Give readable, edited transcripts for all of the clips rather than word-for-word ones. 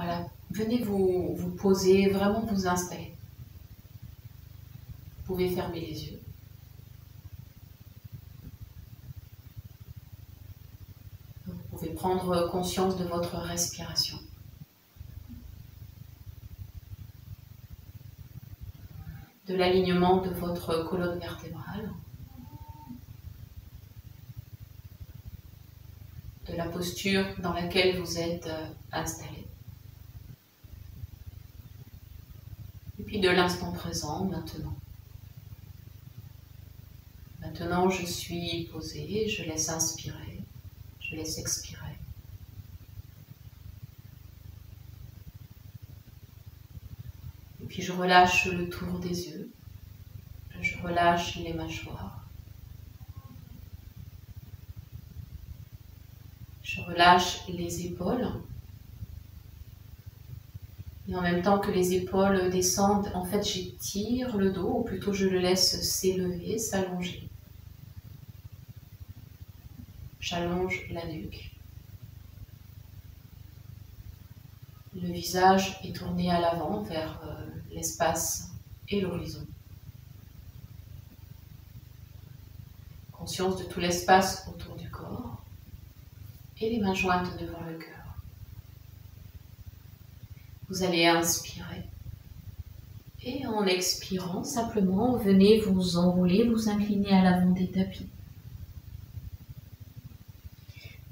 Voilà, venez vous poser, vraiment vous installer. Vous pouvez fermer les yeux. Vous pouvez prendre conscience de votre respiration. De l'alignement de votre colonne vertébrale. De la posture dans laquelle vous êtes installé. Et puis de l'instant présent, maintenant. Maintenant, je suis posée, je laisse inspirer, je laisse expirer. Et puis je relâche le tour des yeux, je relâche les mâchoires. Je relâche les épaules. Et en même temps que les épaules descendent, en fait, j'étire le dos, ou plutôt je le laisse s'élever, s'allonger. J'allonge la nuque. Le visage est tourné à l'avant vers l'espace et l'horizon. Conscience de tout l'espace autour du corps et les mains jointes devant le cœur. Vous allez inspirer et en expirant, simplement venez vous enrouler, vous incliner à l'avant des tapis.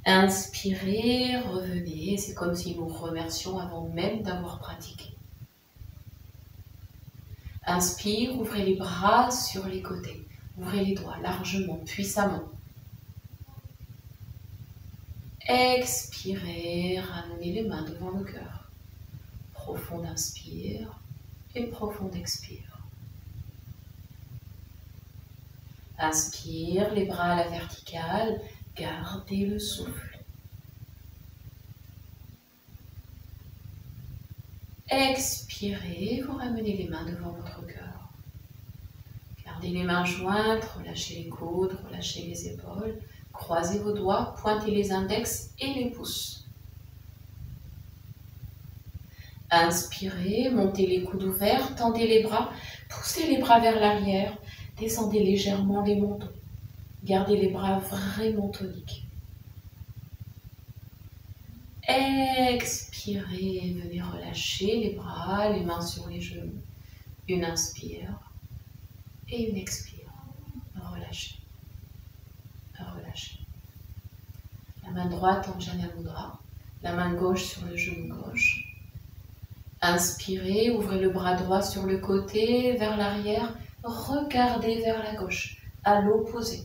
Inspirez, revenez, c'est comme si nous remercions avant même d'avoir pratiqué. Inspire, ouvrez les bras sur les côtés, ouvrez les doigts largement, puissamment. Expirez, ramenez les mains devant le cœur. Profond inspire et profond expire. Inspire, les bras à la verticale, gardez le souffle. Expirez, vous ramenez les mains devant votre cœur. Gardez les mains jointes, relâchez les coudes, relâchez les épaules. Croisez vos doigts, pointez les index et les pouces. Inspirez, montez les coudes ouverts, tendez les bras, poussez les bras vers l'arrière, descendez légèrement les menton. Gardez les bras vraiment toniques. Expirez, venez relâcher les bras, les mains sur les genoux. Une inspire et une expire. Relâchez. Relâchez. La main droite en Jana Mudra, la main gauche sur le genou gauche. Inspirez, ouvrez le bras droit sur le côté, vers l'arrière. Regardez vers la gauche, à l'opposé.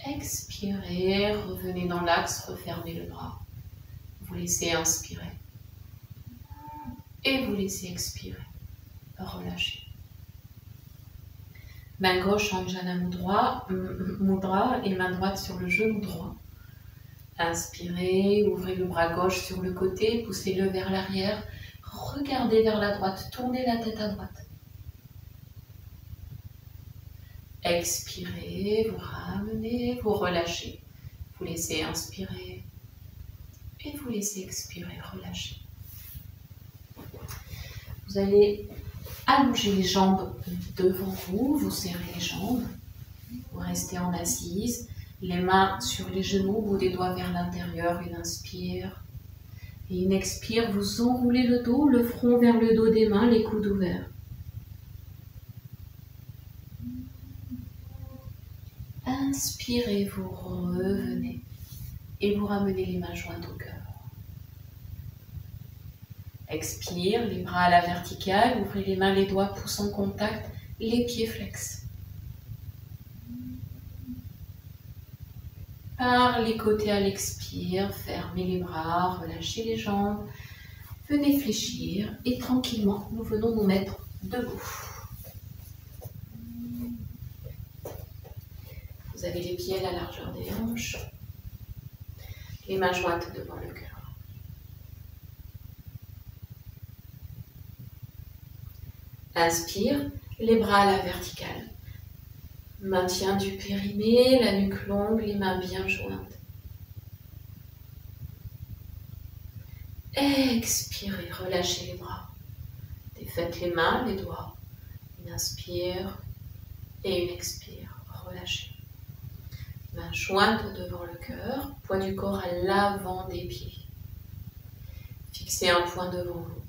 Expirez, revenez dans l'axe, refermez le bras. Vous laissez inspirer. Et vous laissez expirer. Relâchez. Main gauche en Jana Mudra et main droite sur le genou droit. Inspirez, ouvrez le bras gauche sur le côté, poussez-le vers l'arrière. Regardez vers la droite, tournez la tête à droite. Expirez, vous ramenez, vous relâchez. Vous laissez inspirer et vous laissez expirer, relâcher. Vous allez allonger les jambes devant vous, vous serrez les jambes. Vous restez en assise, les mains sur les genoux, bout des doigts vers l'intérieur, une inspire. Et une expire, vous enroulez le dos, le front vers le dos des mains, les coudes ouverts. Inspirez, vous revenez et vous ramenez les mains jointes au cœur. Expire, les bras à la verticale, ouvrez les mains, les doigts, pouces en contact, les pieds flex. Par les côtés à l'expire, fermez les bras, relâchez les jambes, venez fléchir et tranquillement, nous venons nous mettre debout. Vous avez les pieds à la largeur des hanches, les mains jointes devant le cœur. Inspire, les bras à la verticale. Maintien du périnée, la nuque longue, les mains bien jointes. Expirez, relâchez les bras. Défaites les mains, les doigts. Une inspire et une expire. Relâchez. Main jointe devant le cœur, poids du corps à l'avant des pieds. Fixez un point devant vous.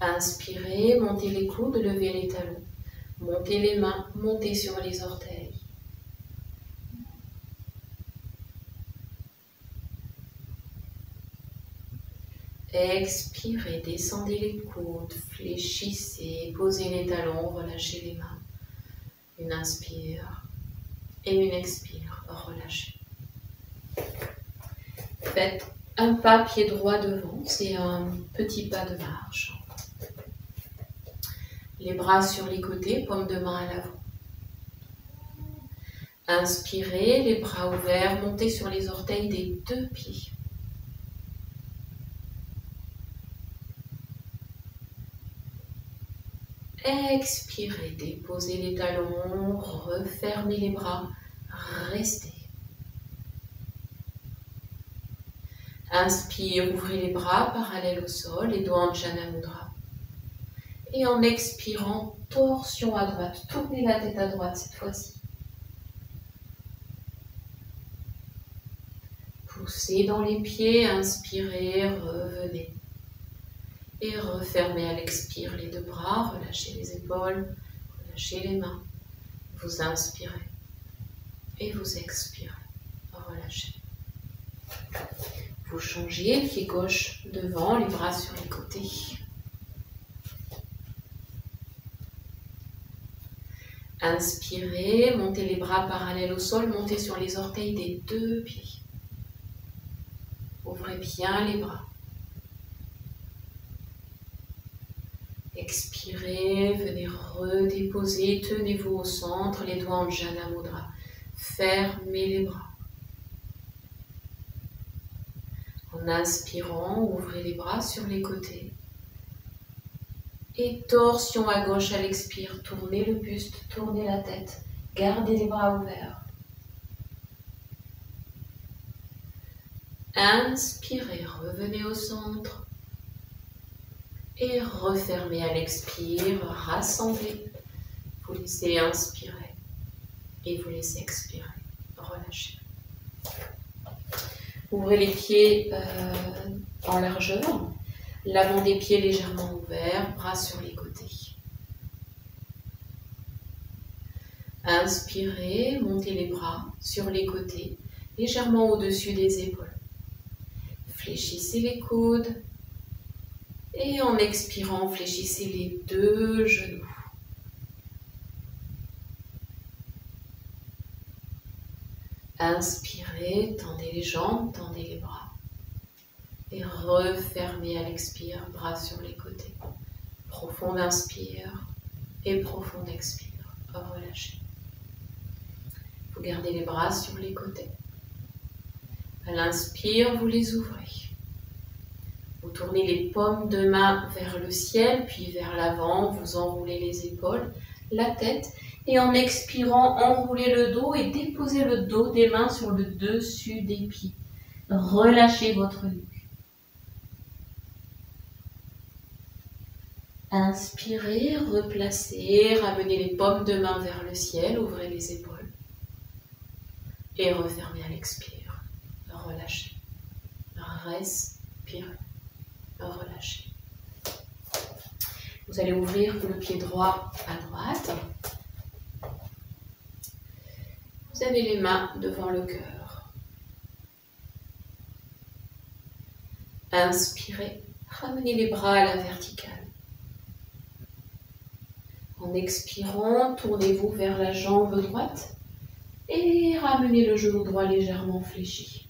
Inspirez, montez les coudes, levez les talons. Montez les mains, montez sur les orteils. Expirez, descendez les coudes, fléchissez, posez les talons, relâchez les mains. Une inspire et une expire, relâchez. Faites un pas pied droit devant, c'est un petit pas de marche. Les bras sur les côtés, paume de main à l'avant. Inspirez, les bras ouverts, montez sur les orteils des deux pieds. Expirez, déposez les talons, refermez les bras, restez. Inspire, ouvrez les bras parallèles au sol, les doigts en Jana Mudra. Et en expirant, torsion à droite, tournez la tête à droite cette fois-ci. Poussez dans les pieds, inspirez, revenez. Et refermez à l'expire les deux bras, relâchez les épaules, relâchez les mains. Vous inspirez et vous expirez, relâchez. Vous changez, pied gauche devant, les bras sur les côtés. Inspirez, montez les bras parallèles au sol, montez sur les orteils des deux pieds. Ouvrez bien les bras. Expirez, venez redéposer, tenez-vous au centre, les doigts en Jana Mudra. Fermez les bras. En inspirant, ouvrez les bras sur les côtés. Et torsion à gauche à l'expire, tournez le buste, tournez la tête, gardez les bras ouverts. Inspirez, revenez au centre. Et refermez à l'expire, rassemblez. Vous laissez inspirer et vous laissez expirer. Relâchez. Ouvrez les pieds en largeur. L'avant des pieds légèrement ouvert, bras sur les côtés. Inspirez, montez les bras sur les côtés, légèrement au-dessus des épaules. Fléchissez les coudes. Et en expirant, fléchissez les deux genoux. Inspirez, tendez les jambes, tendez les bras. Et refermez à l'expire, bras sur les côtés. Profonde inspire et profonde expire. Relâchez. Vous gardez les bras sur les côtés. À l'inspire, vous les ouvrez. Vous tournez les paumes de main vers le ciel, puis vers l'avant. Vous enroulez les épaules, la tête. Et en expirant, enroulez le dos et déposez le dos des mains sur le dessus des pieds. Relâchez votre nuque. Inspirez, replacez, ramenez les paumes de main vers le ciel, ouvrez les épaules. Et refermez à l'expire. Relâchez. Respirez. Relâchez. Vous allez ouvrir le pied droit à droite. Vous avez les mains devant le cœur. Inspirez, ramenez les bras à la verticale. En expirant, tournez-vous vers la jambe droite et ramenez le genou droit légèrement fléchi.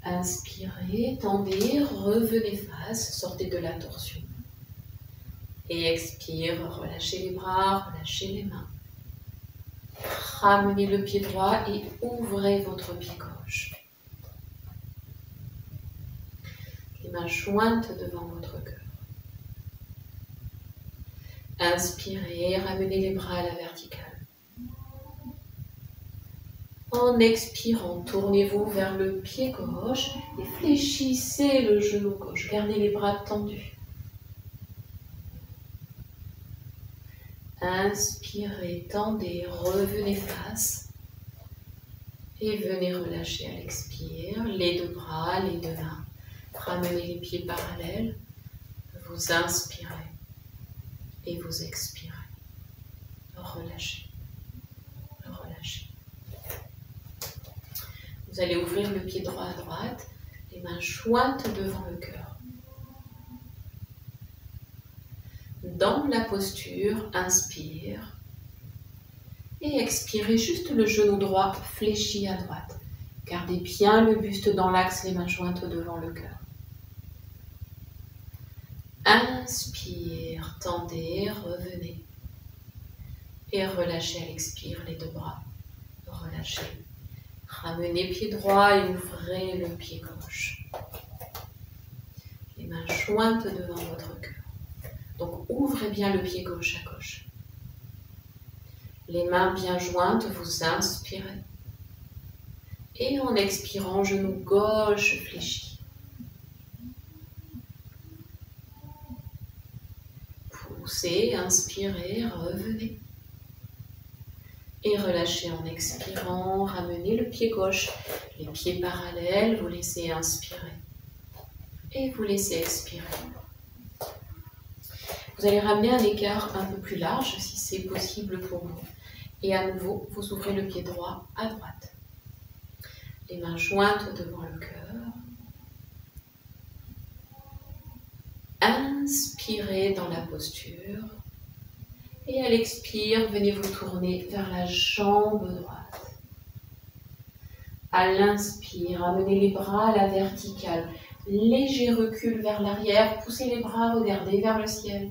Inspirez, tendez, revenez face, sortez de la torsion. Et expire, relâchez les bras, relâchez les mains. Ramenez le pied droit et ouvrez votre pied gauche. Les mains jointes devant votre cœur. Inspirez, ramenez les bras à la verticale. En expirant, tournez-vous vers le pied gauche et fléchissez le genou gauche. Gardez les bras tendus. Inspirez, tendez, revenez face. Et venez relâcher à l'expire. Les deux bras, les deux mains. Ramenez les pieds parallèles. Vous inspirez et vous expirez. Relâchez. Relâchez. Vous allez ouvrir le pied droit à droite, les mains jointes devant le cœur. Dans la posture, inspire et expirez juste le genou droit fléchi à droite. Gardez bien le buste dans l'axe, les mains jointes devant le cœur. Inspire, tendez, revenez. Et relâchez à l'expire les deux bras. Relâchez. Ramenez pied droit et ouvrez le pied gauche. Les mains jointes devant votre cœur. Donc ouvrez bien le pied gauche à gauche. Les mains bien jointes, vous inspirez. Et en expirant, genou gauche fléchi. Poussez, inspirez, revenez. Et relâchez en expirant, ramenez le pied gauche, les pieds parallèles, vous laissez inspirer. Et vous laissez expirer. Vous allez ramener un écart un peu plus large si c'est possible pour vous. Et à nouveau, vous ouvrez le pied droit à droite. Les mains jointes devant le cœur. Inspirez dans la posture. Et à l'expire, venez vous tourner vers la jambe droite. À l'inspire, amenez les bras à la verticale. Léger recul vers l'arrière, poussez les bras, regardez vers le ciel.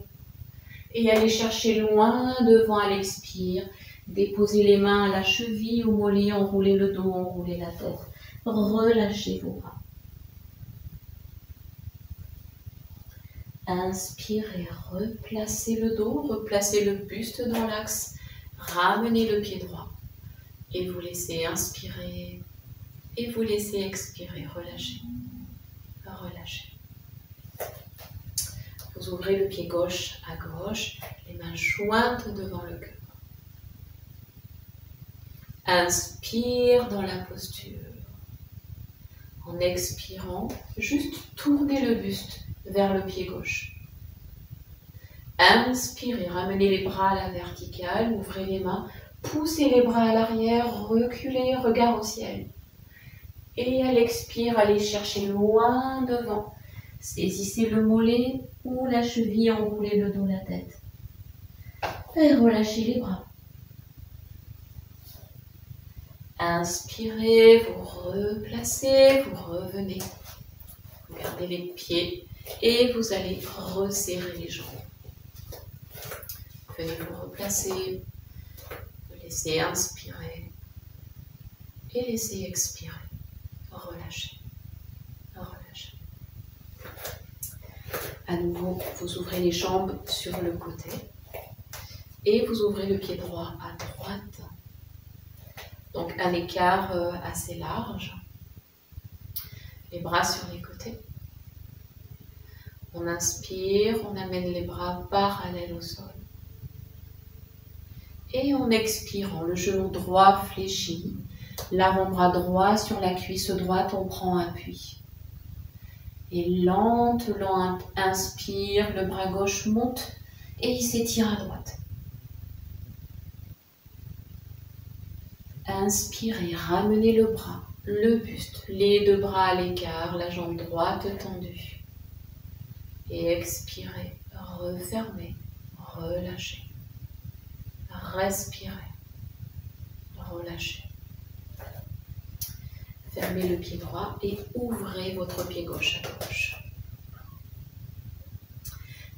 Et allez chercher loin devant à l'expire. Déposez les mains à la cheville, au mollet, enroulez le dos, enroulez la tête. Relâchez vos bras. Inspirez, replacez le dos, replacez le buste dans l'axe. Ramenez le pied droit. Et vous laissez inspirer. Et vous laissez expirer. Relâchez. Relâchez. Vous ouvrez le pied gauche à gauche, les mains jointes devant le cœur. Inspire dans la posture. En expirant, juste tournez le buste vers le pied gauche. Inspirez, ramenez les bras à la verticale, ouvrez les mains, poussez les bras à l'arrière, reculez, regard au ciel. Et à l'expire, allez chercher loin devant. Saisissez le mollet ou la cheville, enroulez le dos, la tête. Et relâchez les bras. Inspirez, vous replacez, vous revenez. Vous gardez les pieds et vous allez resserrer les jambes. Venez vous replacer, vous laissez inspirer et laissez expirer. Relâchez, relâchez. À nouveau, vous ouvrez les jambes sur le côté et vous ouvrez le pied droit à droite. Donc un écart assez large. Les bras sur les côtés. On inspire, on amène les bras parallèles au sol. Et en expirant, le genou droit fléchi, l'avant-bras droit sur la cuisse droite, on prend appui. Et lente, inspire, le bras gauche monte et il s'étire à droite. Inspirez, ramenez le bras, le buste, les deux bras à l'écart, la jambe droite tendue. Et expirez, refermez, relâchez. Respirez, relâchez. Fermez le pied droit et ouvrez votre pied gauche à gauche.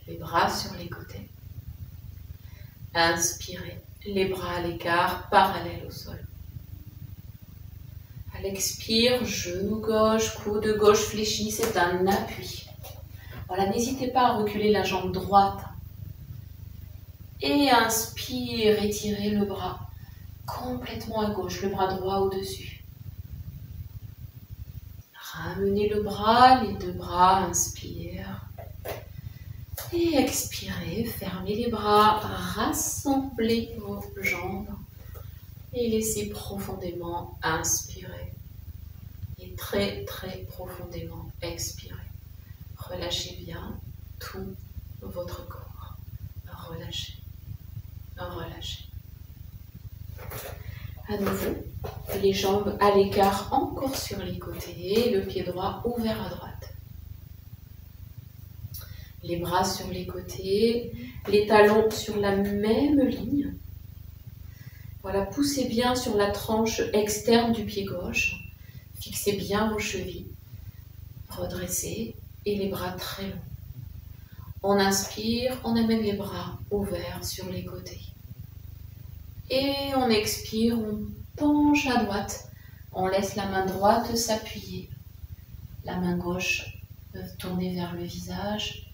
Les bras sur les côtés. Inspirez, les bras à l'écart, parallèles au sol. À l'expire, genou gauche, coude gauche fléchi, c'est un appui. Voilà, n'hésitez pas à reculer la jambe droite. Et inspire, étirez le bras. complètement à gauche, le bras droit au-dessus. Ramenez le bras, les deux bras, inspire. Et expirez, fermez les bras, rassemblez vos jambes et laissez profondément inspirer. Et très très profondément expirer. Relâchez bien tout votre corps. Relâchez, relâchez. À nouveau, les jambes à l'écart encore sur les côtés, le pied droit ouvert à droite. Les bras sur les côtés, les talons sur la même ligne. Voilà, poussez bien sur la tranche externe du pied gauche. Fixez bien vos chevilles. Redressez et les bras très longs. On inspire, on amène les bras ouverts sur les côtés. Et on expire, on penche à droite. On laisse la main droite s'appuyer. La main gauche tournée vers le visage.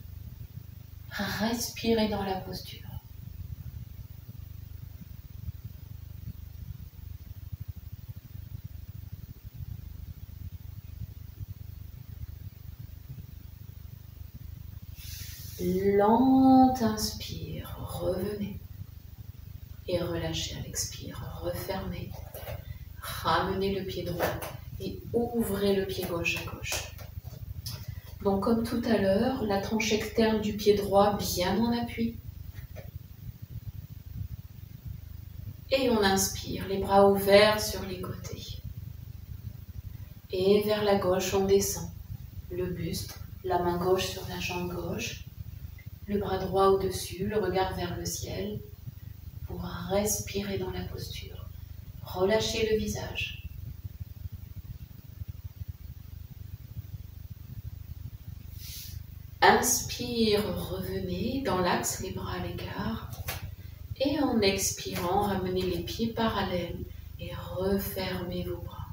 Respirez dans la posture. Lente inspire, revenez. Et relâchez à l'expire, refermez. Ramenez le pied droit et ouvrez le pied gauche à gauche. Donc comme tout à l'heure, la tranche externe du pied droit bien en appui. Et on inspire, les bras ouverts sur les côtés. Et vers la gauche, on descend. Le buste, la main gauche sur la jambe gauche. Le bras droit au-dessus, le regard vers le ciel. Pour respirer dans la posture. Relâchez le visage. Inspire, revenez dans l'axe, les bras à l'écart. Et en expirant, ramenez les pieds parallèles et refermez vos bras.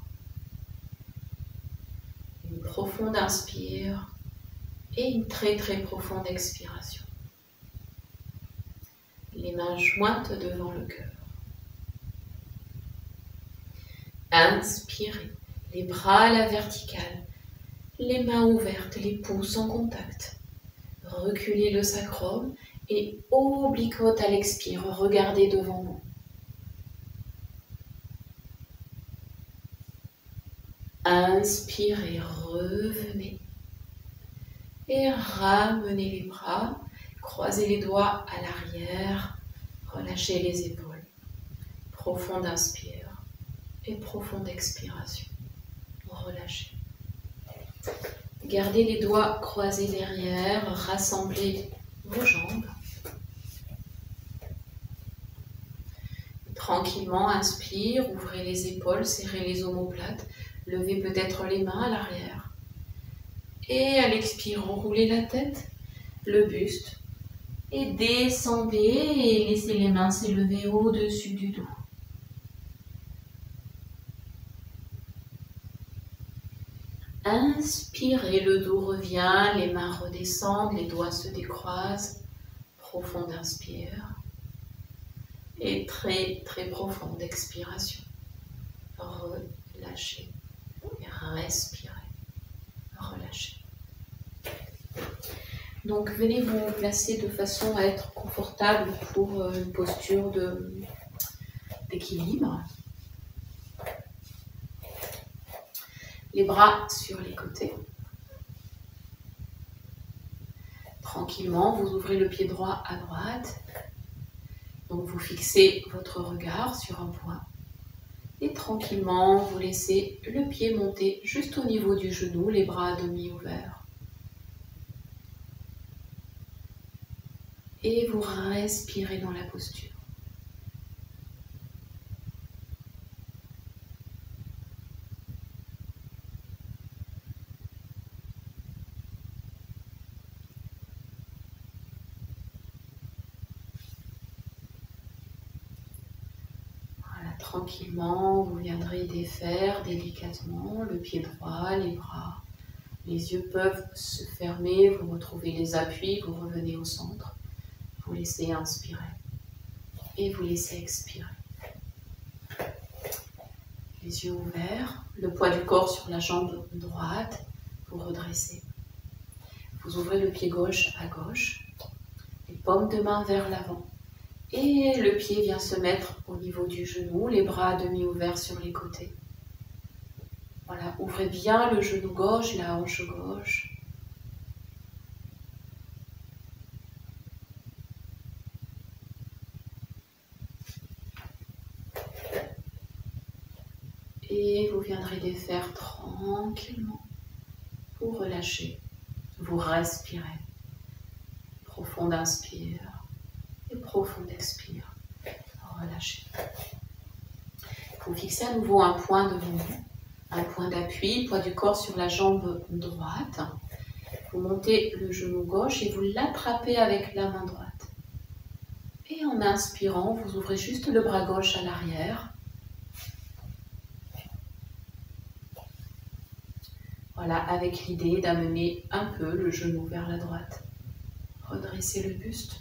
Une profonde inspire et une très très profonde expiration. Les mains jointes devant le cœur. Inspirez, les bras à la verticale, les mains ouvertes, les pouces en contact. Reculez le sacrum et obliquote à l'expire, regardez devant vous. Inspirez, revenez. Et ramenez les bras, croisez les doigts à l'arrière, relâchez les épaules. Profonde inspire et profonde expiration. Relâchez. Gardez les doigts croisés derrière, rassemblez vos jambes. Tranquillement, inspire, ouvrez les épaules, serrez les omoplates, levez peut-être les mains à l'arrière. Et à l'expire, enroulez la tête, le buste. Et descendez et laissez les mains s'élever au-dessus du dos. Inspirez, le dos revient, les mains redescendent, les doigts se décroisent. Profonde inspire. Et très très profonde expiration. Relâchez et respirez. Relâchez. Donc venez vous placer de façon à être confortable pour une posture d'équilibre. Les bras sur les côtés. Tranquillement, vous ouvrez le pied droit à droite. Donc vous fixez votre regard sur un point. Et tranquillement, vous laissez le pied monter juste au niveau du genou, les bras à demi ouverts. Et vous respirez dans la posture. Tranquillement, vous viendrez défaire délicatement le pied droit, les bras. Les yeux peuvent se fermer, vous retrouvez les appuis, vous revenez au centre. Vous laissez inspirer et vous laissez expirer. Les yeux ouverts, le poids du corps sur la jambe droite, vous redressez. Vous ouvrez le pied gauche à gauche, les paumes de main vers l'avant. Et le pied vient se mettre au niveau du genou, les bras à demi ouverts sur les côtés. Voilà, ouvrez bien le genou gauche, la hanche gauche. Et vous viendrez défaire tranquillement. Vous relâchez, vous respirez. Profonde inspire et profonde expire. Relâchez. Vous fixez à nouveau un point devant vous, un point d'appui, poids du corps sur la jambe droite. Vous montez le genou gauche et vous l'attrapez avec la main droite. Et en inspirant, vous ouvrez juste le bras gauche à l'arrière. Voilà, avec l'idée d'amener un peu le genou vers la droite. Redressez le buste.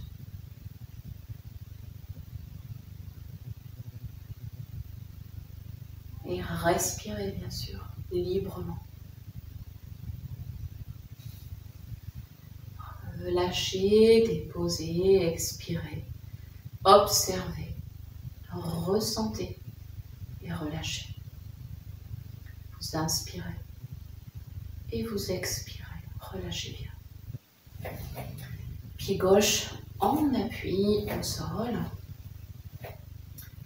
Et respirez bien sûr, librement. Lâchez, déposez, expirez. Observez, ressentez et relâchez. Vous inspirez et vous expirez. Relâchez bien. Pied gauche en appui au sol.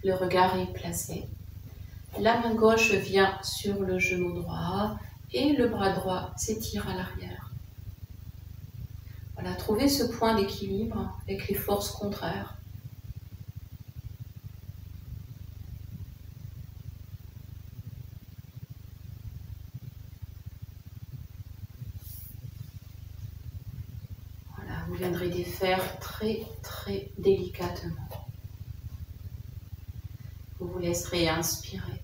Le regard est placé. La main gauche vient sur le genou droit et le bras droit s'étire à l'arrière. Voilà, trouvez ce point d'équilibre avec les forces contraires. Voilà, vous viendrez défaire très très délicatement. Vous vous laisserez inspirer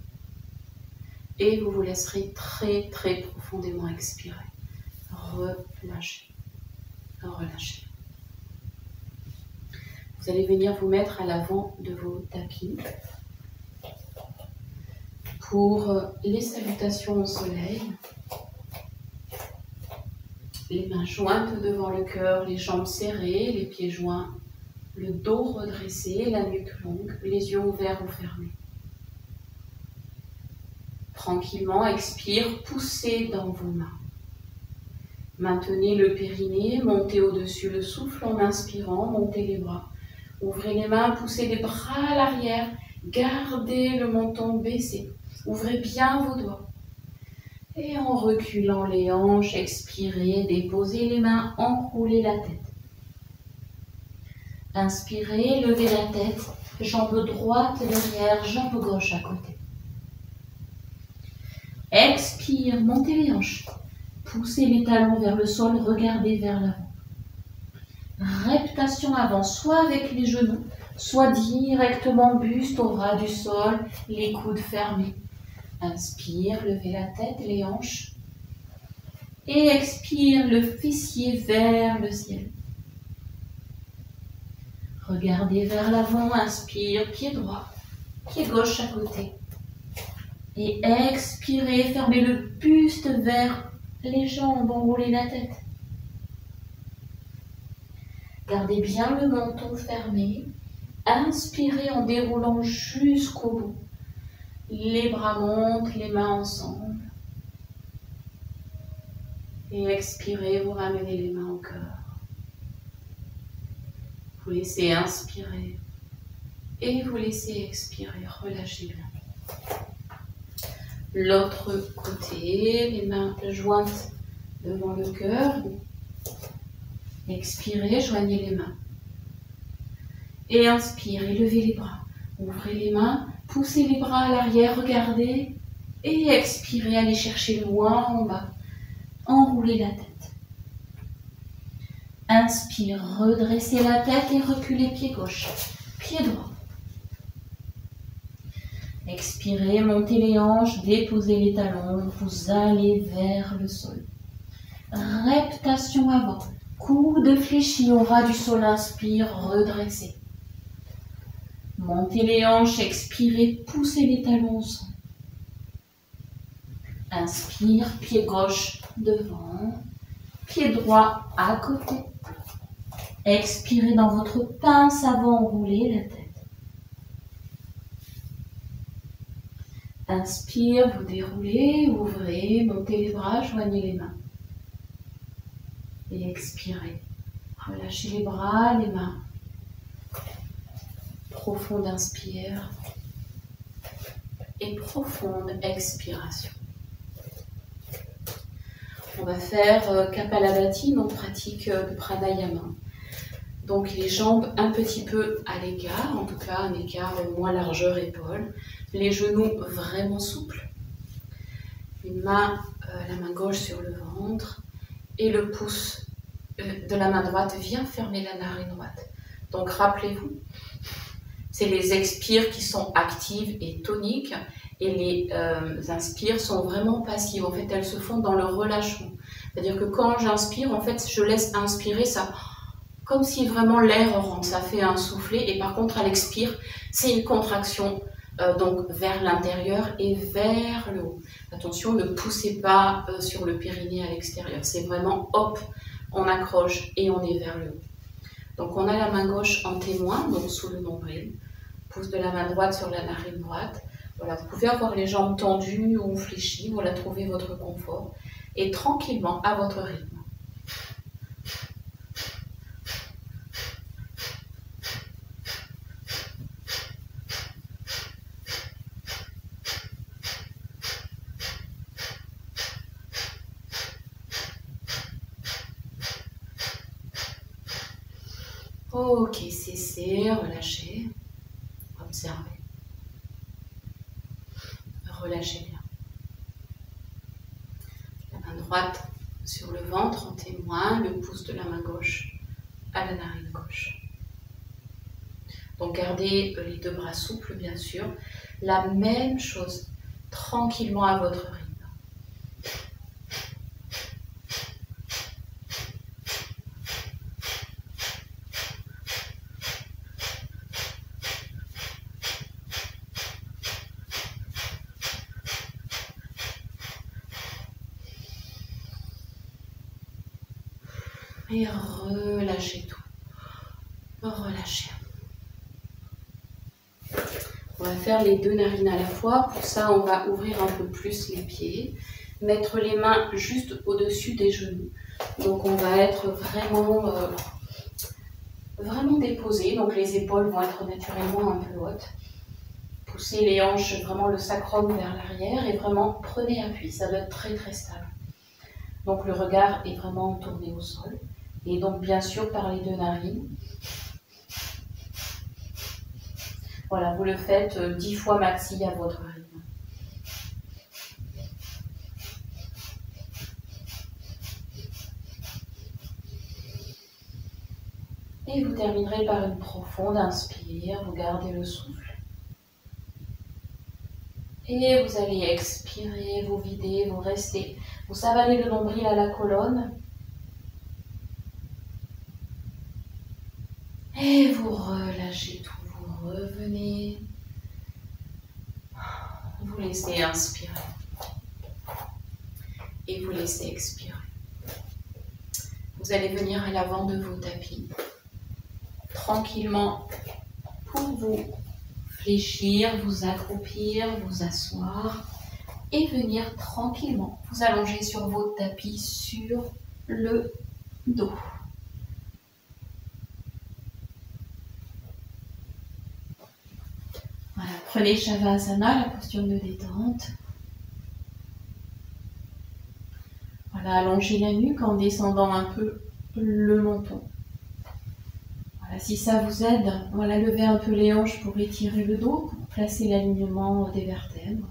et vous vous laisserez très très profondément expirer. Relâchez. Relâchez. Vous allez venir vous mettre à l'avant de vos tapis pour les salutations au soleil. Les mains jointes devant le cœur, les jambes serrées, les pieds joints, le dos redressé, la nuque longue, les yeux ouverts ou fermés. Tranquillement, expire, poussez dans vos mains. Maintenez le périnée, montez au-dessus le souffle en inspirant, montez les bras. Ouvrez les mains, poussez les bras à l'arrière, gardez le menton baissé. Ouvrez bien vos doigts. Et en reculant les hanches, expirez, déposez les mains, enroulez la tête. Inspirez, levez la tête, jambe droite derrière, jambe gauche à côté. Expire, montez les hanches. Poussez les talons vers le sol, regardez vers l'avant. Reptation avant, soit avec les genoux, soit directement buste au ras du sol, les coudes fermés. Inspire, levez la tête, les hanches. Et expire, le fessier vers le ciel. Regardez vers l'avant, inspire, pied droit, pied gauche à côté. Et expirez, fermez le buste vers les jambes, enroulez la tête. Gardez bien le menton fermé. Inspirez en déroulant jusqu'au bout. Les bras montent, les mains ensemble. Et expirez, vous ramenez les mains au cœur. Vous laissez inspirer et vous laissez expirer. Relâchez bien. L'autre côté, les mains jointes devant le cœur. Expirez, joignez les mains. Et inspirez, levez les bras. Ouvrez les mains, poussez les bras à l'arrière, regardez. Et expirez, allez chercher loin en bas. Enroulez la tête. Inspire, redressez la tête et reculez pied gauche, pied droit. Expirez, montez les hanches, déposez les talons, vous allez vers le sol. Reptation avant, coude fléchi au ras du sol, inspire, redressez. Montez les hanches, expirez, poussez les talons au sol. Inspire, pied gauche devant, pied droit à côté. Expirez dans votre pince avant, roulez la tête. Inspire, vous déroulez, ouvrez, montez les bras, joignez les mains. Et expirez. Relâchez les bras, les mains. Profonde inspire. Et profonde expiration. On va faire Kapalabhati, notre pratique de pranayama. Donc les jambes un petit peu à l'écart, en tout cas un écart moins largeur épaule. Les genoux vraiment souples. La main gauche sur le ventre. Et le pouce de la main droite vient fermer la narine droite. Donc rappelez-vous, c'est les expires qui sont actives et toniques. Et les inspires sont vraiment passives. En fait, elles se font dans le relâchement. C'est-à-dire que quand j'inspire, en fait, je laisse inspirer ça, comme si vraiment l'air rentre. Ça fait un soufflet. Et par contre, à l'expire, c'est une contraction donc vers l'intérieur et vers le haut. Attention, ne poussez pas sur le périnée à l'extérieur. C'est vraiment hop, on accroche et on est vers le haut. Donc, on a la main gauche en témoin, donc sous le nombril. Pouce de la main droite sur la narine droite. Voilà, vous pouvez avoir les jambes tendues ou fléchies, voilà, trouvez votre confort et tranquillement à votre rythme. Ok, cessez, relâchez, observez. Relâchez bien. La main droite sur le ventre en témoin, le pouce de la main gauche à la narine gauche. Donc gardez les deux bras souples bien sûr. La même chose, tranquillement à votre rythme. Et relâchez tout. Relâchez. On va faire les deux narines à la fois. Pour ça, on va ouvrir un peu plus les pieds. Mettre les mains juste au-dessus des genoux. Donc, on va être vraiment déposé. Donc, les épaules vont être naturellement un peu hautes. Poussez les hanches, vraiment le sacrum vers l'arrière. Et vraiment, prenez appui. Ça doit être très, très stable. Donc, le regard est vraiment tourné au sol. Et donc, bien sûr, par les deux narines. Voilà, vous le faites 10 fois maxi à votre rythme. Et vous terminerez par une profonde inspire, vous gardez le souffle. Et vous allez expirer, vous videz, vous restez. Vous avalez le nombril à la colonne. Et vous relâchez tout, vous revenez. Vous laissez inspirer. Et vous laissez expirer. Vous allez venir à l'avant de vos tapis. Tranquillement pour vous fléchir, vous accroupir, vous asseoir et venir tranquillement vous allonger sur vos tapis sur le dos. Voilà, prenez Shavasana, la posture de détente. Voilà, allongez la nuque en descendant un peu le menton. Voilà, si ça vous aide, voilà, levez un peu les hanches pour étirer le dos, pour placer l'alignement des vertèbres.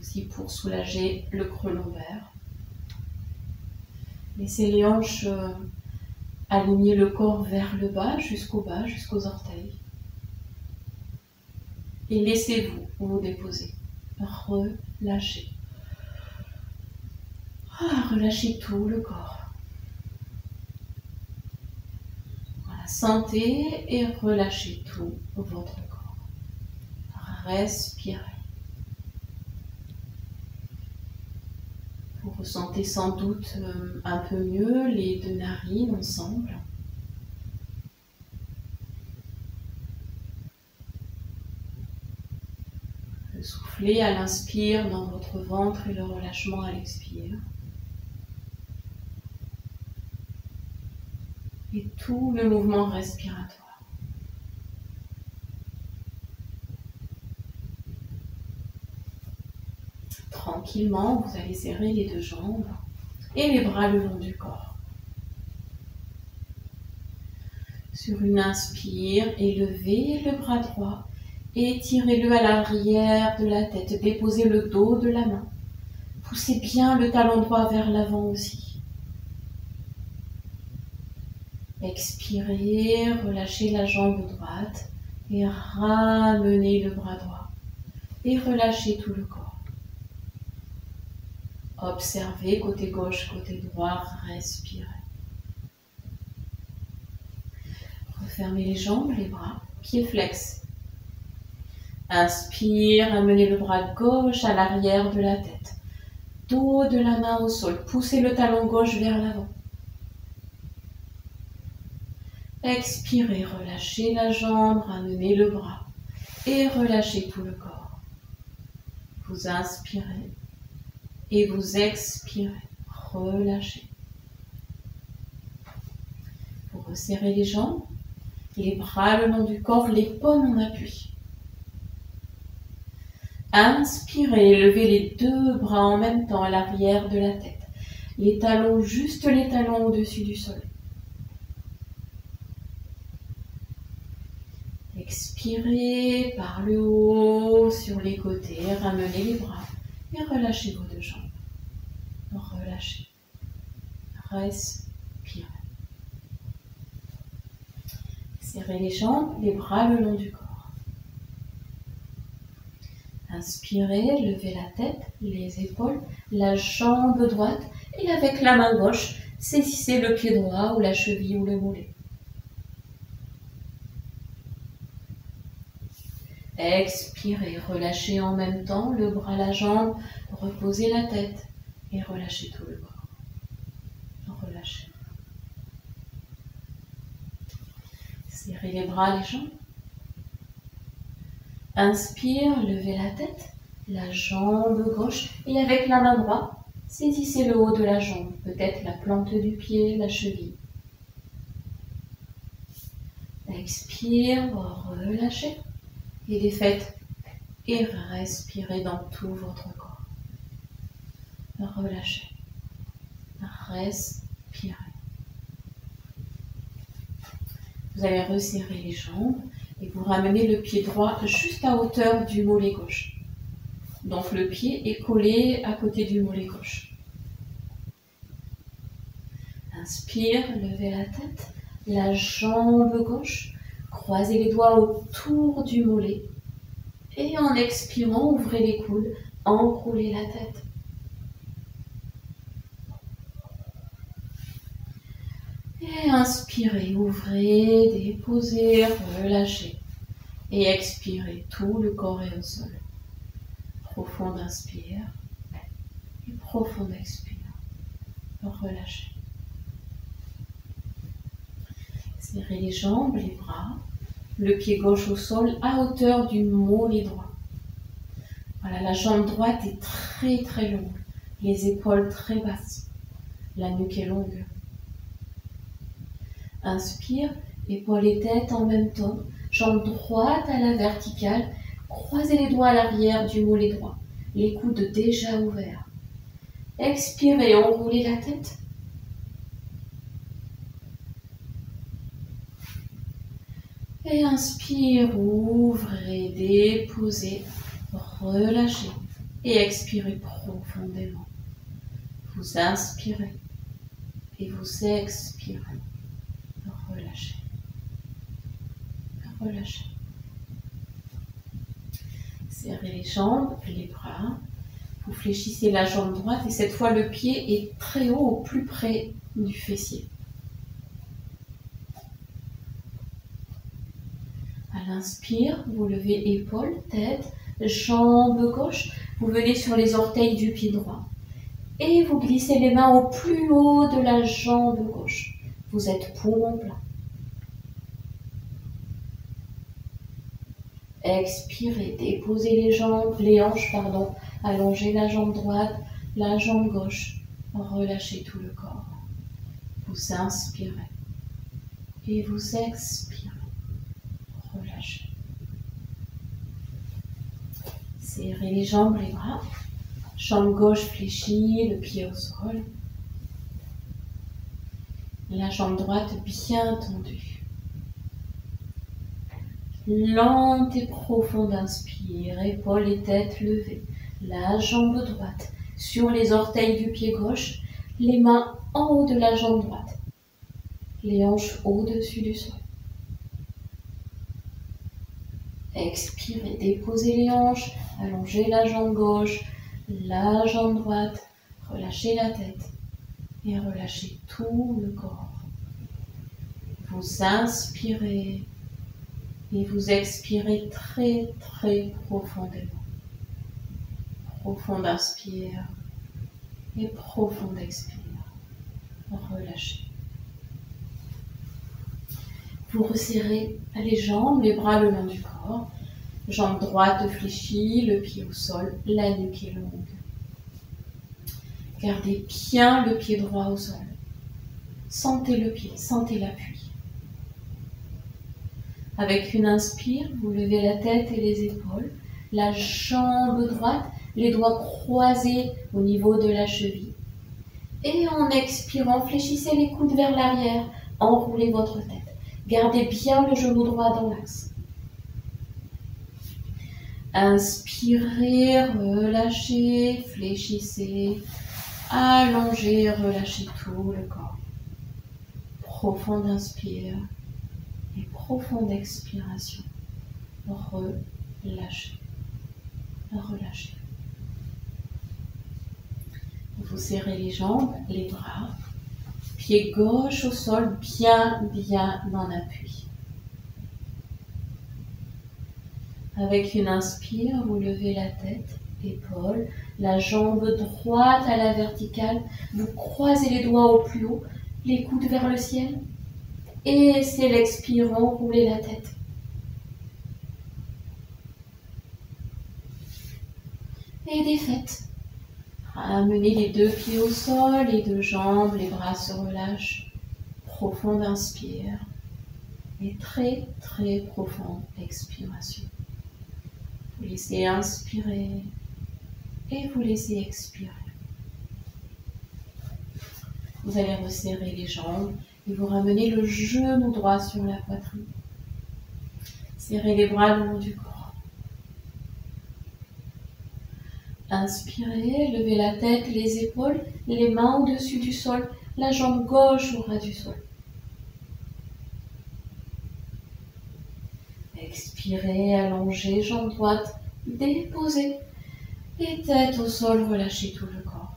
Aussi pour soulager le creux lombaire. Laissez les hanches aligner le corps vers le bas, jusqu'aux orteils. Et laissez-vous vous déposer. Relâchez. Relâchez tout le corps. Voilà, sentez et relâchez tout votre corps. Respirez. Ressentez sans doute un peu mieux les deux narines ensemble. Le souffler à l'inspire dans votre ventre et le relâchement à l'expire. Et tout le mouvement respiratoire. Tranquillement, vous allez serrer les deux jambes et les bras le long du corps. Sur une inspire, élevez le bras droit et étirez-le à l'arrière de la tête. Déposez le dos de la main. Poussez bien le talon droit vers l'avant aussi. Expirez, relâchez la jambe droite et ramenez le bras droit. Et relâchez tout le corps. Observez côté gauche, côté droit, respirez. Refermez les jambes, les bras, pieds flex. Inspire, amenez le bras gauche à l'arrière de la tête. Dos de la main au sol, poussez le talon gauche vers l'avant. Expirez, relâchez la jambe, ramenez le bras et relâchez tout le corps. Vous inspirez et vous expirez, relâchez. Vous resserrez les jambes, les bras le long du corps, les paumes en appui. Inspirez, levez les deux bras en même temps à l'arrière de la tête. Les talons, juste les talons au-dessus du sol. Expirez par le haut, sur les côtés, ramenez les bras et relâchez vos deux jambes. Relâchez. Respirez. Serrez les jambes, les bras le long du corps. Inspirez, levez la tête, les épaules, la jambe droite et avec la main gauche, saisissez le pied droit ou la cheville ou le mollet. Expirez, relâchez en même temps le bras, la jambe, reposez la tête et relâchez tout le corps. Relâchez. Serrez les bras, les jambes. Inspire, levez la tête, la jambe gauche et avec la main droite, saisissez le haut de la jambe, peut-être la plante du pied, la cheville. Expire, relâchez et les faites et respirez dans tout votre corps. Relâchez, respirez. Vous allez resserrer les jambes et vous ramenez le pied droit juste à hauteur du mollet gauche. Donc le pied est collé à côté du mollet gauche. Inspire, levez la tête, la jambe gauche, croisez les doigts autour du mollet. Et en expirant, ouvrez les coudes, enroulez la tête. Et inspirez, ouvrez, déposez, relâchez. Et expirez, tout le corps est au sol. Profonde inspire et profonde expire. Relâchez. Serrez les jambes, les bras, le pied gauche au sol à hauteur du mollet droit. Voilà, la jambe droite est très très longue, les épaules très basses, la nuque est longue. Inspire, épaules et tête en même temps, jambe droite à la verticale, croisez les doigts à l'arrière du mollet droit, les coudes déjà ouverts. Expirez, enroulez la tête. Et inspire, ouvrez, déposez, relâchez et expirez profondément. Vous inspirez et vous expirez. Relâchez. Relâchez. Serrez les jambes, les bras. Vous fléchissez la jambe droite et cette fois le pied est très haut, au plus près du fessier. À l'inspire, vous levez épaules, tête, jambe gauche. Vous venez sur les orteils du pied droit. Et vous glissez les mains au plus haut de la jambe gauche. Vous êtes poumon plein. Expirez, déposez les hanches, allongez la jambe droite, la jambe gauche, relâchez tout le corps. Vous inspirez et vous expirez, relâchez. Serrez les jambes, les bras, jambe gauche fléchie, le pied au sol. La jambe droite bien tendue. Lente et profonde inspire, épaules et tête levées. La jambe droite sur les orteils du pied gauche, les mains en haut de la jambe droite. Les hanches au-dessus du sol. Expirez, déposez les hanches, allongez la jambe gauche, la jambe droite, relâchez la tête et relâchez tout le corps. Vous inspirez et vous expirez très très profondément. Profonde inspire et profonde expire. Relâchez. Vous resserrez les jambes, les bras le long du corps. Jambe droite fléchie, le pied au sol, la nuque est longue. Gardez bien le pied droit au sol. Sentez le pied, sentez l'appui. Avec une inspire, vous levez la tête et les épaules, la jambe droite, les doigts croisés au niveau de la cheville. Et en expirant, fléchissez les coudes vers l'arrière, enroulez votre tête. Gardez bien le genou droit dans l'axe. Inspirez, relâchez, fléchissez, allongez, relâchez tout le corps. Profonde inspire et profonde expiration. Relâchez, relâchez. Vous serrez les jambes, les bras, pied gauche au sol, bien en appui. Avec une inspire, vous levez la tête, épaules, la jambe droite à la verticale, vous croisez les doigts au plus haut, les coudes vers le ciel, et c'est l'expirant, roulez la tête. Et défaite. Ramenez les deux pieds au sol, les deux jambes, les bras se relâchent. Profonde inspire et très très profonde expiration. Vous laissez inspirer et vous laissez expirer. Vous allez resserrer les jambes et vous ramenez le genou droit sur la poitrine. Serrez les bras le long du corps. Inspirez, levez la tête, les épaules, les mains au-dessus du sol, la jambe gauche au ras du sol. Expirez, allongez, jambe droite, déposez et tête au sol, relâchez tout le corps.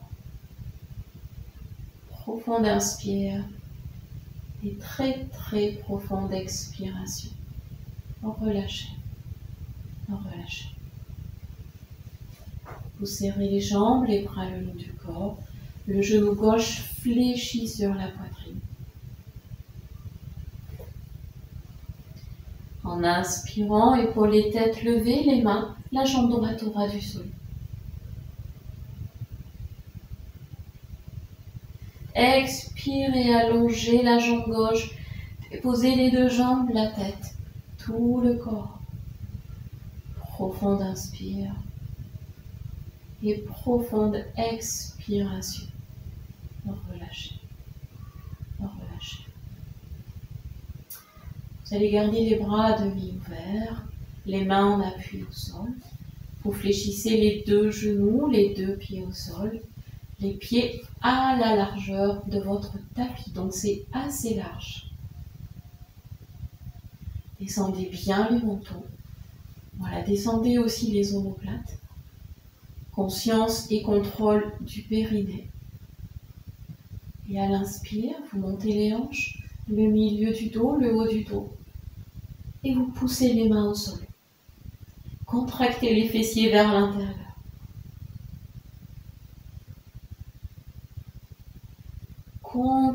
Profonde inspire et très très profonde expiration. Relâchez, relâchez. Vous serrez les jambes, les bras le long du corps, le genou gauche fléchit sur la poitrine. En inspirant, épaules et tête levées, les mains, la jambe droite au ras du sol. Expirez, allongez la jambe gauche, posez les deux jambes, la tête, tout le corps. Profonde inspire et profonde expiration. Relâchez, relâchez. Vous allez garder les bras à demi ouverts, les mains en appui au sol. Vous fléchissez les deux genoux, les deux pieds au sol, les pieds à la largeur de votre tapis, donc c'est assez large. Descendez bien les mentons. Voilà, descendez aussi les omoplates. Conscience et contrôle du périnée. Et à l'inspire, vous montez les hanches, le milieu du dos, le haut du dos. Et vous poussez les mains au sol. Contractez les fessiers vers l'intérieur.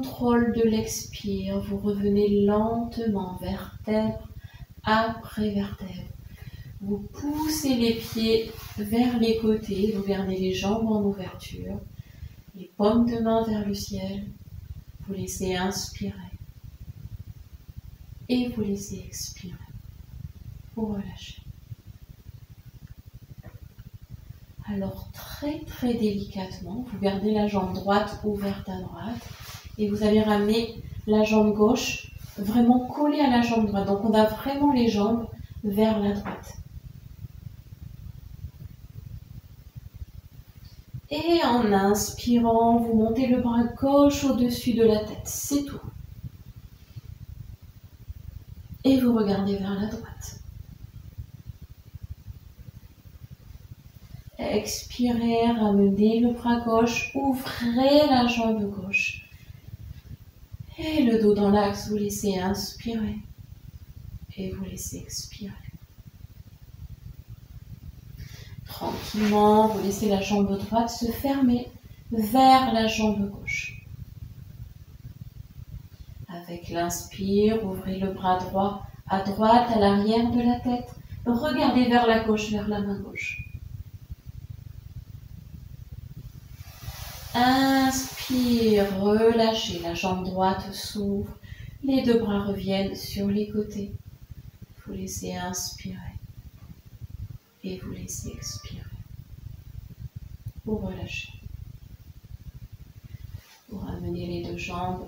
contrôle de l'expire, vous revenez lentement vertèbre après vertèbre. Vous poussez les pieds vers les côtés, vous gardez les jambes en ouverture, les paumes de main vers le ciel, vous laissez inspirer et vous laissez expirer pour relâcher. Alors très très délicatement, vous gardez la jambe droite ouverte à droite et vous allez ramener la jambe gauche vraiment collée à la jambe droite. Donc on a vraiment les jambes vers la droite. Et en inspirant, vous montez le bras gauche au-dessus de la tête, c'est tout. Et vous regardez vers la droite. Expirez, ramenez le bras gauche, ouvrez la jambe gauche. Et le dos dans l'axe, vous laissez inspirer. Et vous laissez expirer. Tranquillement, vous laissez la jambe droite se fermer vers la jambe gauche. Avec l'inspire, ouvrez le bras droit à droite, à l'arrière de la tête. Regardez vers la gauche, vers la main gauche. Inspire, relâchez, la jambe droite s'ouvre, les deux bras reviennent sur les côtés. Vous laissez inspirer et vous laissez expirer. Vous relâchez. Vous ramenez les deux jambes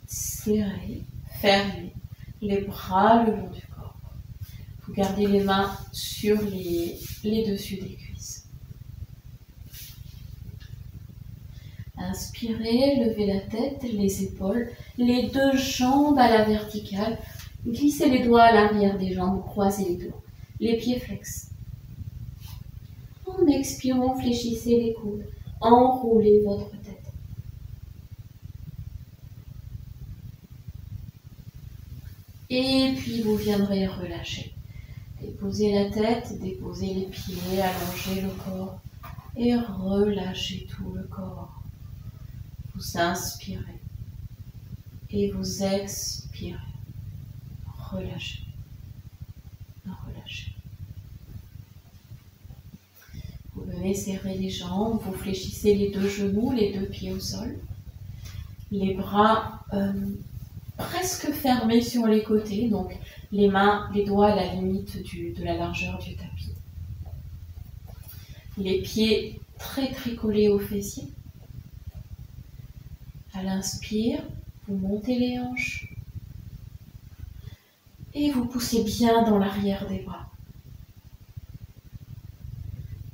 serrées, fermées, les bras le long du corps. Vous gardez les mains sur les dessus des cuisses. Inspirez, levez la tête, les épaules, les deux jambes à la verticale. Glissez les doigts à l'arrière des jambes, croisez les doigts. Les pieds flexes. En expirant, fléchissez les coudes. Enroulez votre tête. Et puis vous viendrez relâcher. Déposez la tête, déposez les pieds, allongez le corps et relâchez tout le corps. Vous inspirez et vous expirez. Relâchez. Relâchez. Vous venez serrer les jambes, vous fléchissez les deux genoux, les deux pieds au sol. Les bras presque fermés sur les côtés, donc les mains, les doigts à la limite de la largeur du tapis. Les pieds très très collés aux fessiers. À l'inspire, vous montez les hanches et vous poussez bien dans l'arrière des bras.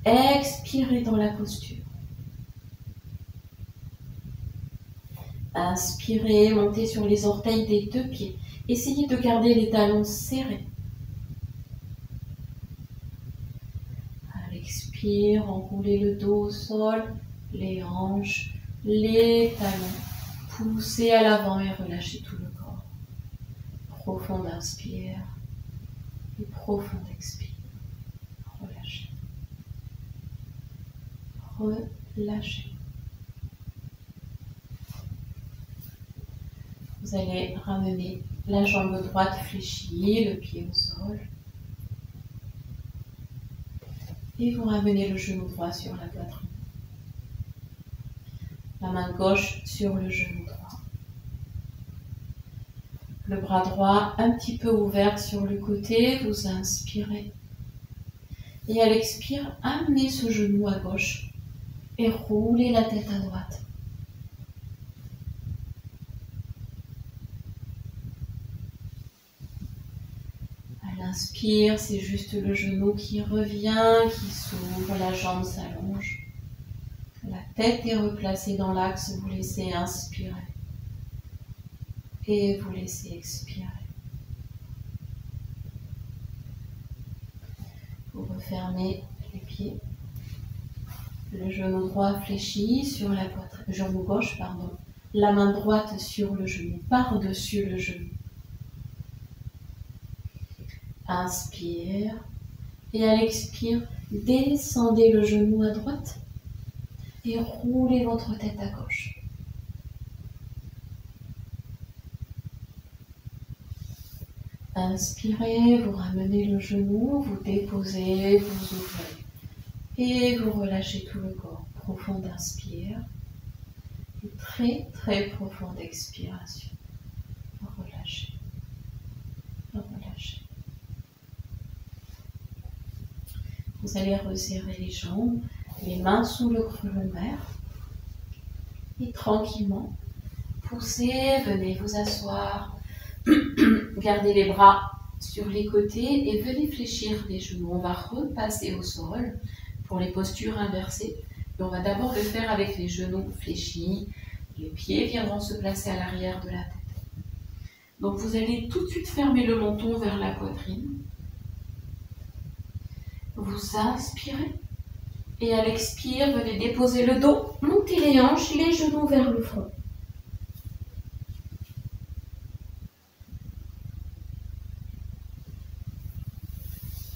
Expirez dans la posture. Inspirez, montez sur les orteils des deux pieds. Essayez de garder les talons serrés. À l'expire, enroulez le dos au sol, les hanches, les talons. Poussez à l'avant et relâchez tout le corps. Profonde inspire et profonde expire. Relâchez. Relâchez. Vous allez ramener la jambe droite fléchie, le pied au sol. Et vous ramenez le genou droit sur la poitrine. La main gauche sur le genou droit. Le bras droit un petit peu ouvert sur le côté, vous inspirez. Et à l'expire, amenez ce genou à gauche et roulez la tête à droite. À l'inspire, c'est juste le genou qui revient, qui s'ouvre, la jambe s'allonge. La tête est replacée dans l'axe, vous laissez inspirer. Et vous laissez expirer. Vous refermez les pieds. Le genou droit fléchi sur la poitrine, genou gauche, pardon. La main droite sur le genou, par-dessus le genou. Inspire. Et à l'expire, descendez le genou à droite et roulez votre tête à gauche. Inspirez, vous ramenez le genou, vous déposez, vous ouvrez. Et vous relâchez tout le corps. Profonde inspire. Et très très profonde expiration. Relâchez. Relâchez. Vous allez resserrer les jambes, les mains sous le creux lombaire. Et tranquillement, poussez, venez vous asseoir. Gardez les bras sur les côtés et venez fléchir les genoux. On va repasser au sol pour les postures inversées. Et on va d'abord le faire avec les genoux fléchis. Les pieds viendront se placer à l'arrière de la tête. Donc vous allez tout de suite fermer le menton vers la poitrine. Vous inspirez. Et à l'expire, venez déposer le dos, montez les hanches, les genoux vers le front.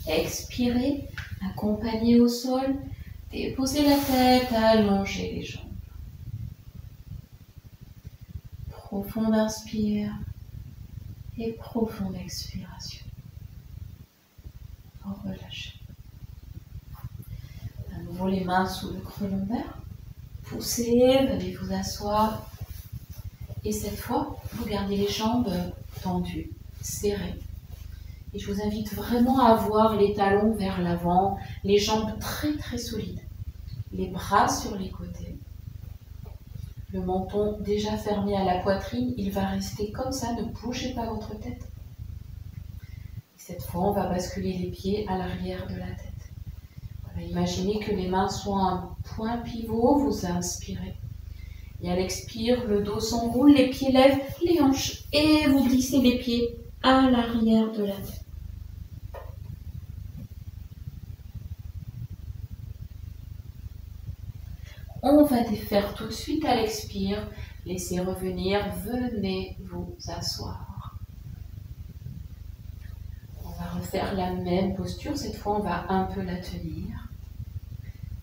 Expirez, accompagnez au sol, déposez la tête, allongez les jambes. Profonde inspire et profonde expiration. Relâchez. À nouveau les mains sous le creux lombaire. Poussez, venez vous asseoir. Et cette fois, vous gardez les jambes tendues, serrées. Et je vous invite vraiment à avoir les talons vers l'avant, les jambes très très solides. Les bras sur les côtés. Le menton déjà fermé à la poitrine, il va rester comme ça, ne bougez pas votre tête. Et cette fois, on va basculer les pieds à l'arrière de la tête. Voilà, imaginez que les mains soient un point pivot, vous inspirez. Et à l'expire, le dos s'enroule, les pieds lèvent, les hanches, et vous glissez les pieds à l'arrière de la tête. On va défaire tout de suite à l'expire. Laissez revenir, venez vous asseoir. On va refaire la même posture. Cette fois, on va un peu la tenir.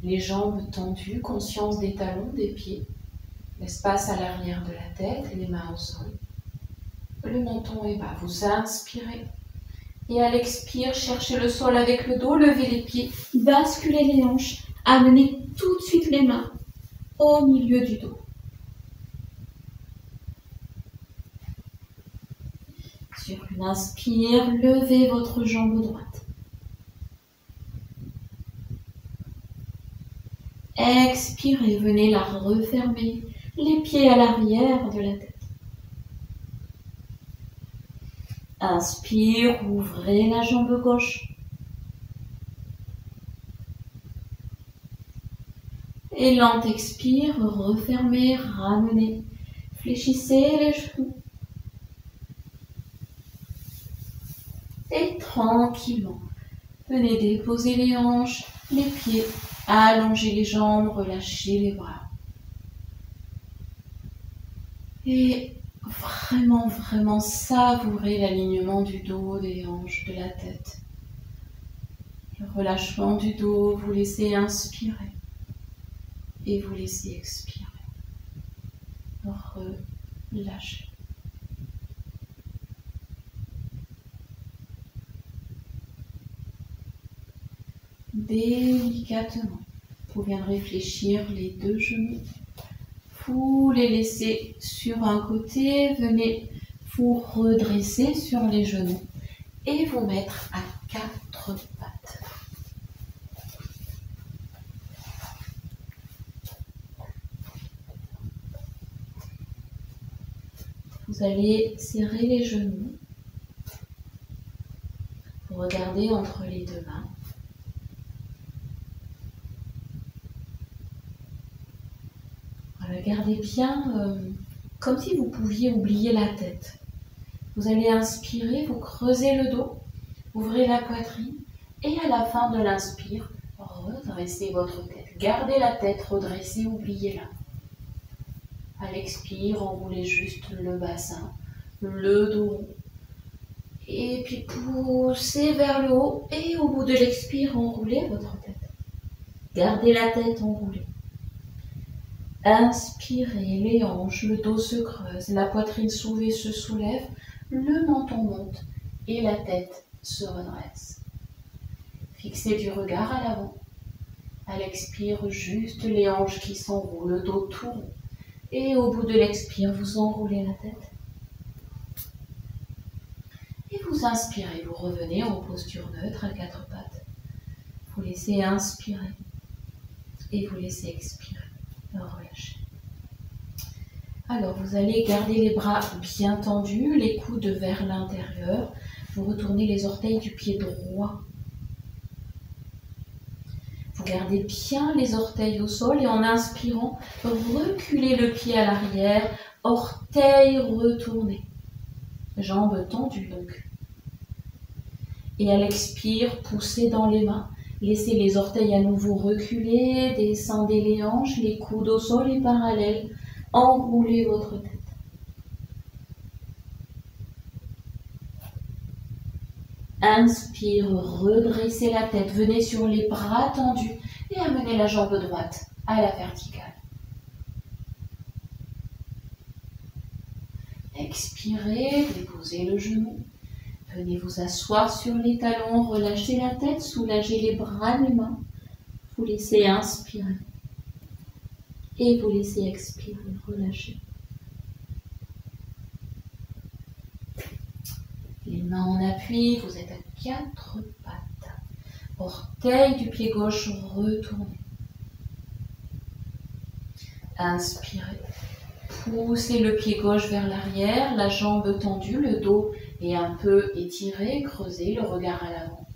Les jambes tendues, conscience des talons, des pieds. L'espace à l'arrière de la tête, les mains au sol. Le menton est bas. Vous inspirez. Et à l'expire, cherchez le sol avec le dos, levez les pieds, basculez les hanches, amenez tout de suite les mains au milieu du dos. Sur une inspire, levez votre jambe droite. Expirez, venez la refermer, les pieds à l'arrière de la tête. Inspire, ouvrez la jambe gauche. Et lente expire, refermez, ramenez. Fléchissez les genoux. Et tranquillement, venez déposer les hanches, les pieds, allongez les jambes, relâchez les bras. Et vraiment, vraiment savourez l'alignement du dos, des hanches, de la tête. Le relâchement du dos, vous laissez inspirer. Et vous laissez expirer. Relâchez. Délicatement, vous viendrez fléchir les deux genoux. Vous les laissez sur un côté, venez vous redresser sur les genoux et vous mettre à quatre pattes. Vous allez serrer les genoux. Vous regardez entre les deux mains. Regardez bien comme si vous pouviez oublier la tête. Vous allez inspirer, vous creusez le dos, ouvrez la poitrine et à la fin de l'inspire, redressez votre tête. Gardez la tête redressée, oubliez-la. À l'expire, enroulez juste le bassin, le dos. Et puis poussez vers le haut et au bout de l'expire, enroulez votre tête. Gardez la tête enroulée. Inspirez les hanches, le dos se creuse, la poitrine soulevée se soulève, le menton monte et la tête se redresse. Fixez du regard à l'avant. À l'expire, juste les hanches qui s'enroulent, le dos tourne. Et au bout de l'expire, vous enroulez la tête. Et vous inspirez, vous revenez en posture neutre à quatre pattes. Vous laissez inspirer et vous laissez expirer. Relâchez. Alors, vous allez garder les bras bien tendus, les coudes vers l'intérieur. Vous retournez les orteils du pied droit. Vous gardez bien les orteils au sol et en inspirant, reculez le pied à l'arrière, orteils retournés. Jambes tendues donc. Et à l'expire, poussez dans les mains. Laissez les orteils à nouveau reculer, descendez les hanches, les coudes au sol et parallèles. Enroulez votre tête. Inspire, redressez la tête. Venez sur les bras tendus et amenez la jambe droite à la verticale. Expirez, déposez le genou. Venez vous asseoir sur les talons, relâchez la tête, soulagez les bras, les mains. Vous laissez inspirer. Et vous laissez expirer, relâchez. Les mains en appui, vous êtes à quatre pattes. Orteil du pied gauche retourné. Inspirez. Poussez le pied gauche vers l'arrière, la jambe tendue, le dos est un peu étiré, creusez le regard à l'avant.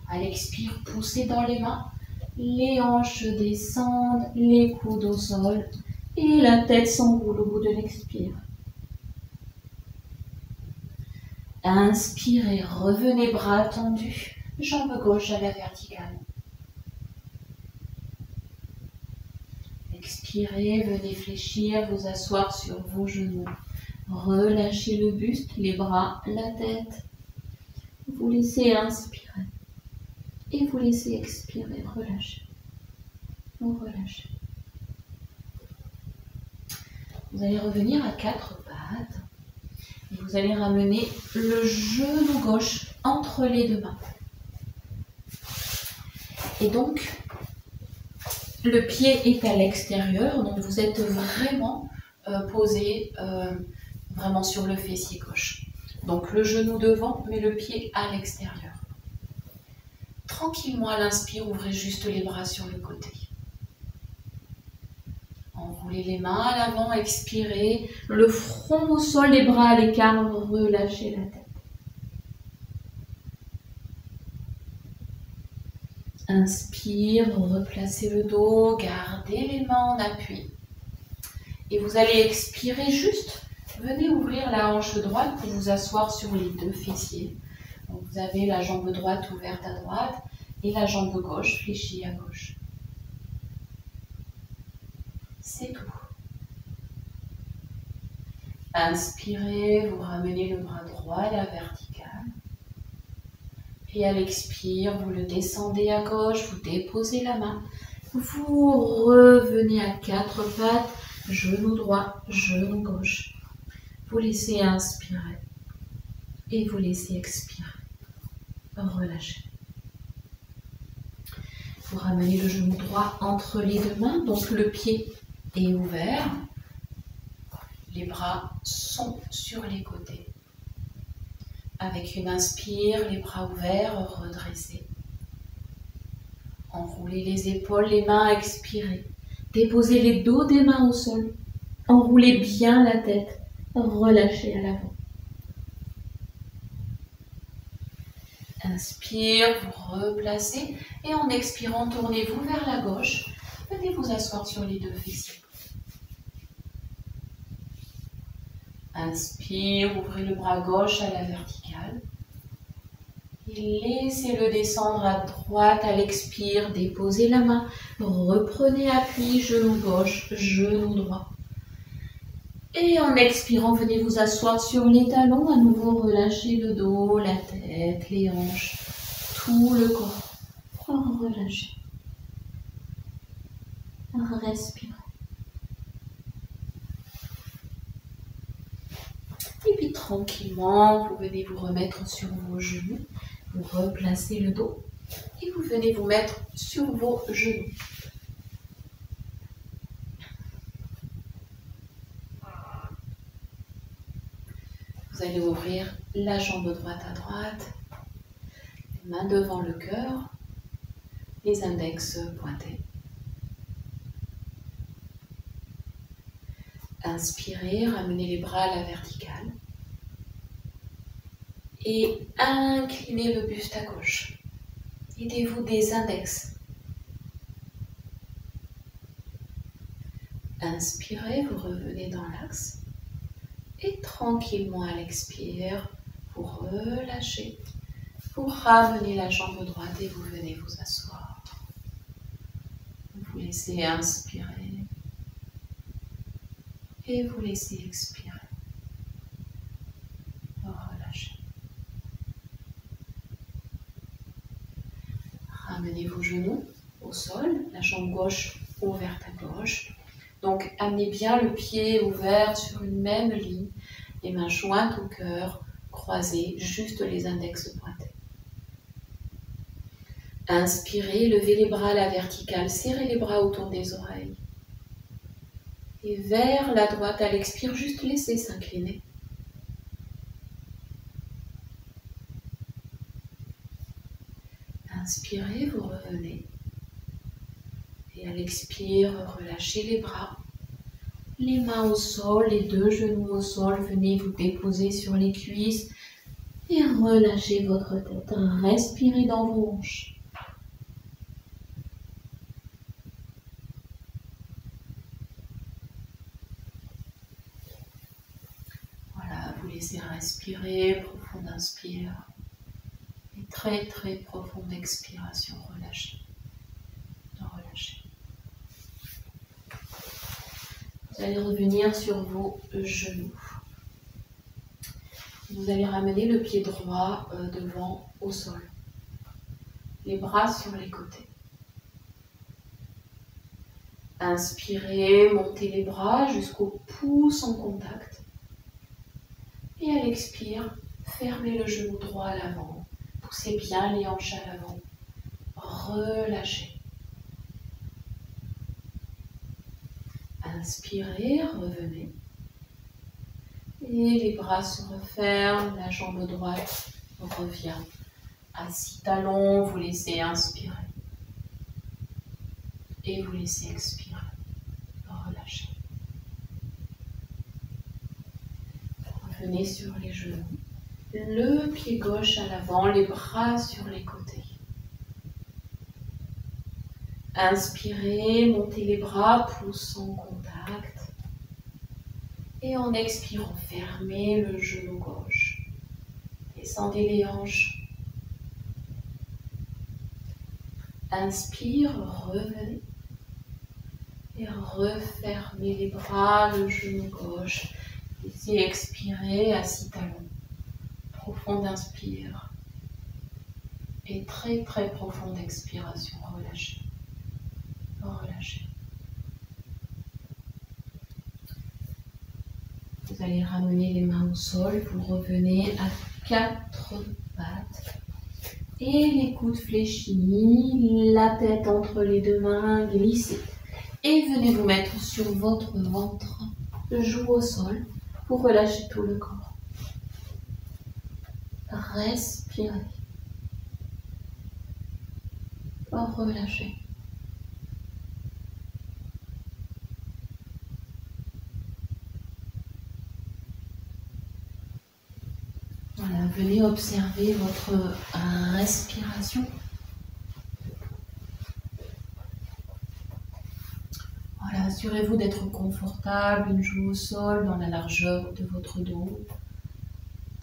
À l'expire, poussez dans les mains, les hanches descendent, les coudes au sol et la tête s'enroule au bout de l'expire. Inspirez, revenez bras tendus, jambe gauche à la verticale. Expirez, venez fléchir, vous asseoir sur vos genoux. Relâchez le buste, les bras, la tête. Vous laissez inspirer et vous laissez expirer, relâchez. Vous relâchez. Vous allez revenir à quatre pattes et vous allez ramener le genou gauche entre les deux mains. Et donc, le pied est à l'extérieur, donc vous êtes vraiment posé vraiment sur le fessier gauche. Donc le genou devant, mais le pied à l'extérieur. Tranquillement à l'inspire, ouvrez juste les bras sur le côté. Enroulez les mains à l'avant, expirez. Le front au sol, les bras à l'écart, relâchez la tête. Inspire, replacez le dos, gardez les mains en appui. Et vous allez expirer juste. Venez ouvrir la hanche droite pour vous asseoir sur les deux fessiers. Donc vous avez la jambe droite ouverte à droite et la jambe gauche fléchie à gauche. C'est tout. Inspirez, vous ramenez le bras droit à la verticale. Et à l'expire, vous le descendez à gauche, vous déposez la main. Vous revenez à quatre pattes, genou droit, genou gauche. Vous laissez inspirer et vous laissez expirer. Relâchez. Vous ramenez le genou droit entre les deux mains, donc le pied est ouvert. Les bras sont sur les côtés. Avec une inspire, les bras ouverts, redressez. Enroulez les épaules, les mains, expirez. Déposez les dos des mains au sol. Enroulez bien la tête. Relâchez à l'avant. Inspire, vous replacez et en expirant, tournez-vous vers la gauche. Venez vous asseoir sur les deux fessiers. Inspire, ouvrez le bras gauche à la verticale. Et laissez-le descendre à droite à l'expire. Déposez la main. Reprenez appui, genou gauche, genou droit. Et en expirant, venez vous asseoir sur les talons. À nouveau, relâchez le dos, la tête, les hanches, tout le corps. Relâchez. Respirez. Et puis tranquillement, vous venez vous remettre sur vos genoux, vous replacez le dos et vous venez vous mettre sur vos genoux. Vous allez ouvrir la jambe droite à droite, les mains devant le cœur, les index pointés. Inspirez, ramenez les bras à la verticale et inclinez le buste à gauche. Aidez-vous des index. Inspirez, vous revenez dans l'axe et tranquillement à l'expire, vous relâchez, vous ramenez la jambe droite et vous venez vous asseoir. Vous laissez inspirer et vous laissez expirer. Relâchez. Ramenez vos genoux au sol, la jambe gauche ouverte à gauche. Donc amenez bien le pied ouvert sur une même ligne, les mains jointes au cœur, croisées, juste les index pointés. Inspirez, levez les bras à la verticale, serrez les bras autour des oreilles. Et vers la droite à l'expire, juste laissez s'incliner. Inspirez, vous revenez. Et à l'expire, relâchez les bras. Les mains au sol, les deux genoux au sol. Venez vous déposer sur les cuisses. Et relâchez votre tête. Respirez dans vos hanches. Voilà, vous laissez respirer. Profonde inspire. Et très très profonde expiration. Relâchez. Relâchez. Vous allez revenir sur vos genoux. Vous allez ramener le pied droit devant au sol. Les bras sur les côtés. Inspirez, montez les bras jusqu'au pouce en contact. Et à l'expire, fermez le genou droit à l'avant. Poussez bien les hanches à l'avant. Relâchez. Inspirez, revenez. Et les bras se referment, la jambe droite revient. Assis talon, vous laissez inspirer. Et vous laissez expirer. Relâchez. Revenez sur les genoux. Le pied gauche à l'avant, les bras sur les côtés. Inspirez, montez les bras, pouce en contact. Et en expirant, fermez le genou gauche. Descendez les hanches. Inspire, revenez. Et refermez les bras, le genou gauche. Laissez expirer, assis talon. Profonde inspire. Et très très profonde expiration. Relâchez. Relâchez. Vous allez ramener les mains au sol. Vous revenez à 4 pattes. Et les coudes fléchis. La tête entre les deux mains. Glissez. Et venez vous mettre sur votre ventre. Joue au sol. Pour relâcher tout le corps. Respirez. Relâchez. Voilà, venez observer votre respiration. Voilà, assurez-vous d'être confortable, une joue au sol, dans la largeur de votre dos,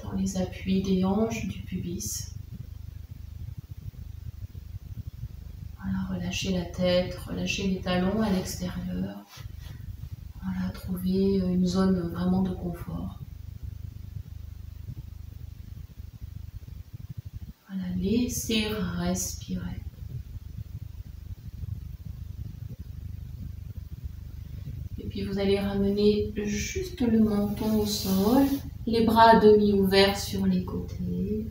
dans les appuis des hanches, du pubis. Voilà, relâchez la tête, relâchez les talons à l'extérieur. Voilà, trouvez une zone vraiment de confort. Voilà, laissez respirer. Et puis vous allez ramener juste le menton au sol Les bras à demi ouverts sur les côtés.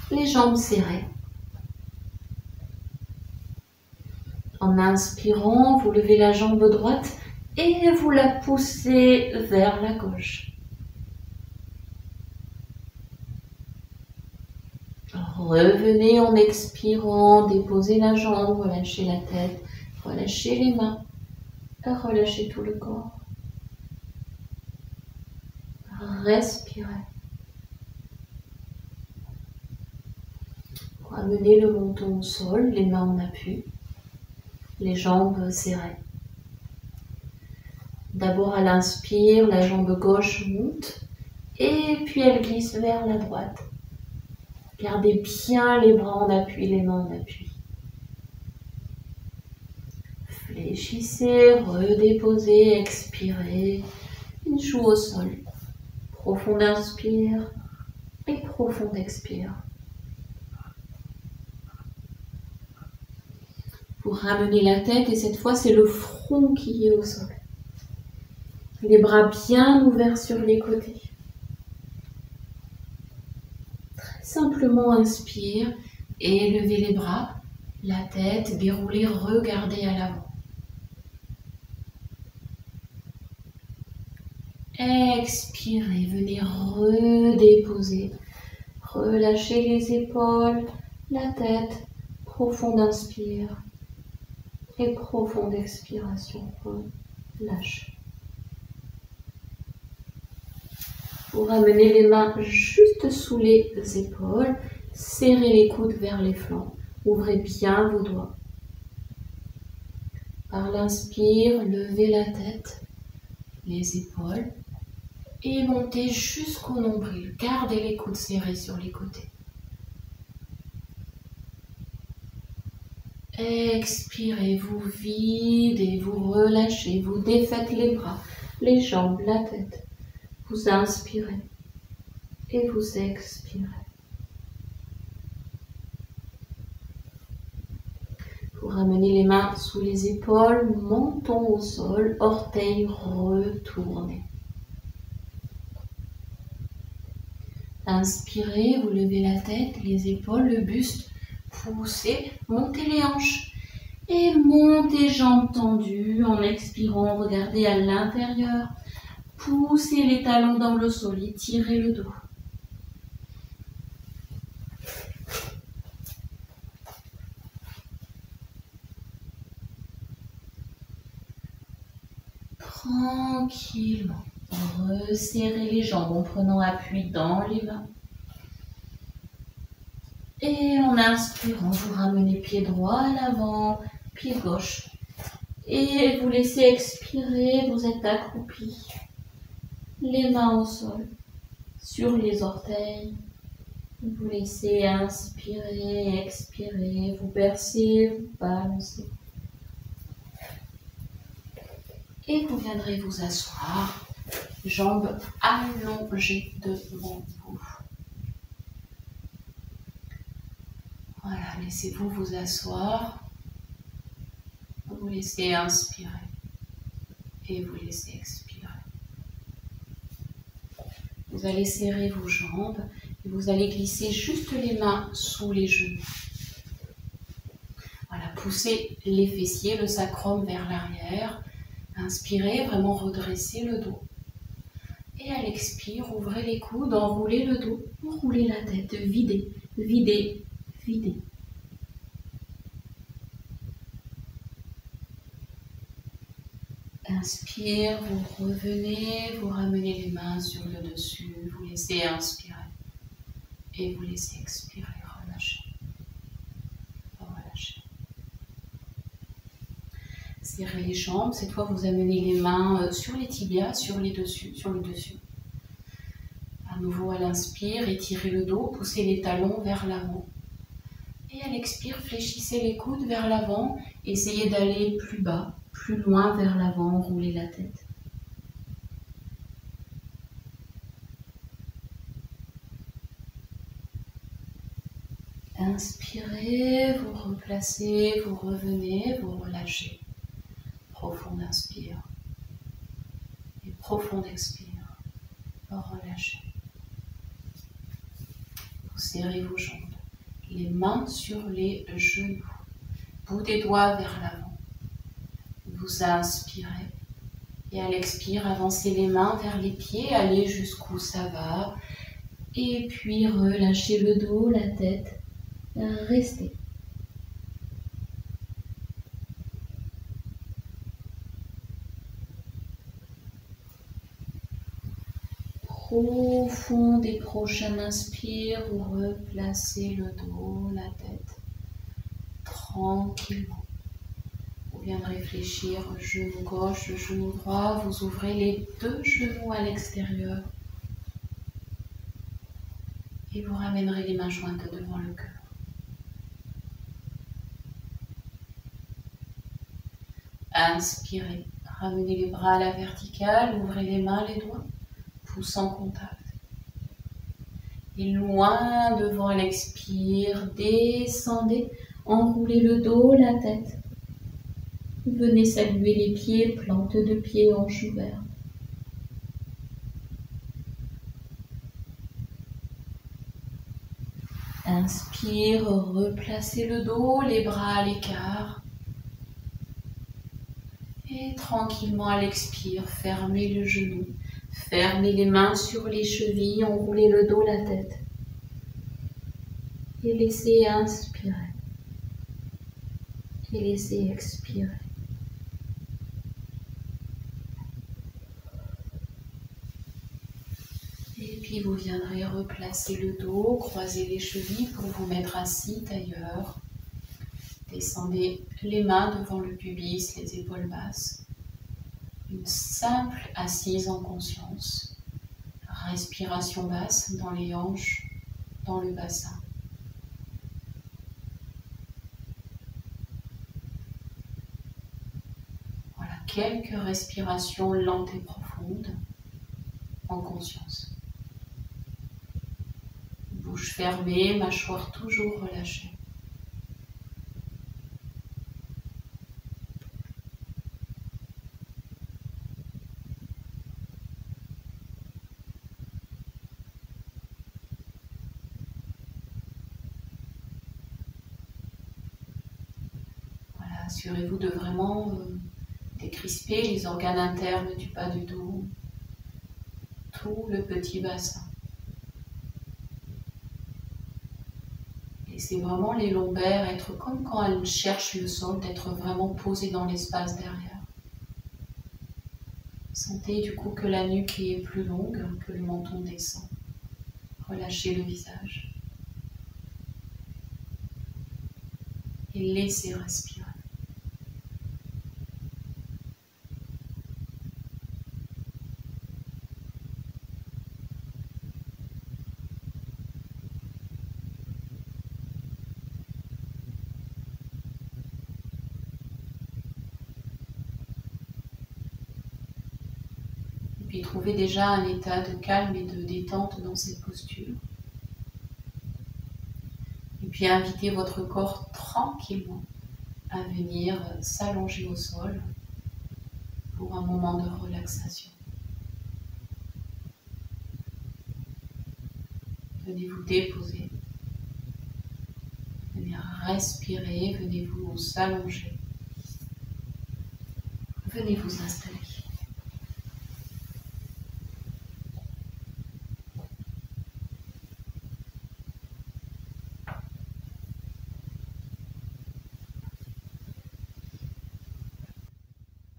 Les jambes serrées. En inspirant, vous levez la jambe droite et vous la poussez vers la gauche. Revenez en expirant, déposez la jambe, relâchez la tête, relâchez les mains, relâchez tout le corps. Respirez. Ramenez le menton au sol, les mains en appui, les jambes serrées. D'abord à l'inspire, la jambe gauche monte et puis elle glisse vers la droite. Gardez bien les bras en appui, les mains en appui. Fléchissez, redéposez, expirez. Une joue au sol. Profond inspire et profond expire. Vous ramenez la tête et cette fois c'est le front qui est au sol. Les bras bien ouverts sur les côtés. Très simplement inspire et levez les bras, la tête déroulée, regardez à l'avant. Expirez, venez redéposer. Relâchez les épaules, la tête, profond inspire et profonde expiration. Relâche. Vous ramenez les mains juste sous les épaules, serrez les coudes vers les flancs, ouvrez bien vos doigts. Par l'inspire, levez la tête, les épaules et montez jusqu'au nombril. Gardez les coudes serrés sur les côtés. Expirez, vous videz, vous relâchez, vous défaites les bras, les jambes, la tête. Vous inspirez et vous expirez. Vous ramenez les mains sous les épaules, menton au sol, orteils retournés. Inspirez, vous levez la tête, les épaules, le buste, poussez, montez les hanches et montez jambes tendues. En expirant, regardez à l'intérieur, poussez les talons dans le sol, étirez le dos. Tranquillement, resserrez les jambes en prenant appui dans les mains. Et en inspirant, vous ramenez pied droit à l'avant, pied gauche. Et vous laissez expirer, vous êtes accroupi. Les mains au sol, sur les orteils. Vous laissez inspirer, expirer, vous bercez, vous balancez. Et vous viendrez vous asseoir, jambes allongées devant vous. Voilà, laissez-vous vous asseoir. Vous laissez inspirer et vous laissez expirer. Vous allez serrer vos jambes et vous allez glisser juste les mains sous les genoux. Voilà, poussez les fessiers, le sacrum vers l'arrière. Inspirez, vraiment redressez le dos. Et à l'expire, ouvrez les coudes, enroulez le dos, enroulez la tête, videz, videz, videz. Inspire, vous revenez, vous ramenez les mains sur le dessus, vous laissez inspirer et vous laissez expirer, relâchez. Relâchez. Serrez les jambes, cette fois vous amenez les mains sur les tibias, sur le dessus. À nouveau à l'inspire, étirez le dos, poussez les talons vers l'avant. Et à l'expire, fléchissez les coudes vers l'avant, essayez d'aller plus bas, plus loin vers l'avant, roulez la tête. Inspirez, vous replacez, vous revenez, vous relâchez. Profond inspire et profond expire. Relâchez. étirez vos jambes. Les mains sur les genoux. Bout des doigts vers l'avant. Vous inspirez. Et à l'expire, avancez les mains vers les pieds, allez jusqu'où ça va. Et puis relâchez le dos, la tête. Restez. Profond et prochain inspire, vous replacez le dos, la tête, tranquillement. Vous viendrez réfléchir, genou gauche, genou droit, vous ouvrez les deux genoux à l'extérieur et vous ramènerez les mains jointes devant le cœur. Inspirez, ramenez les bras à la verticale, ouvrez les mains, les doigts, pouce en contact. Et loin devant l'expire, descendez, enroulez le dos, la tête. Venez saluer les pieds, plante de pied, hanche ouverte. Inspire, replacez le dos, les bras à l'écart. Et tranquillement à l'expire, fermez le genou. Fermez les mains sur les chevilles, enroulez le dos, la tête. Et laissez inspirer. Et laissez expirer. Et puis vous viendrez replacer le dos, croiser les chevilles pour vous mettre assis tailleur. Descendez les mains devant le pubis, les épaules basses. Une simple assise en conscience. Respiration basse dans les hanches, dans le bassin. Voilà, quelques respirations lentes et profondes en conscience. Bouche fermée, mâchoire toujours relâchée. Voilà, assurez-vous de vraiment décrisper les organes internes du bas du dos, tout le petit bassin. Laissez vraiment les lombaires être comme quand elles cherchent le sol, d'être vraiment posées dans l'espace derrière. Sentez du coup que la nuque est plus longue, que le menton descend. Relâchez le visage. Et laissez respirer. Et trouvez déjà un état de calme et de détente dans cette posture. Et puis invitez votre corps tranquillement à venir s'allonger au sol pour un moment de relaxation. Venez vous déposer. Venez respirer, venez vous s'allonger. Venez vous installer.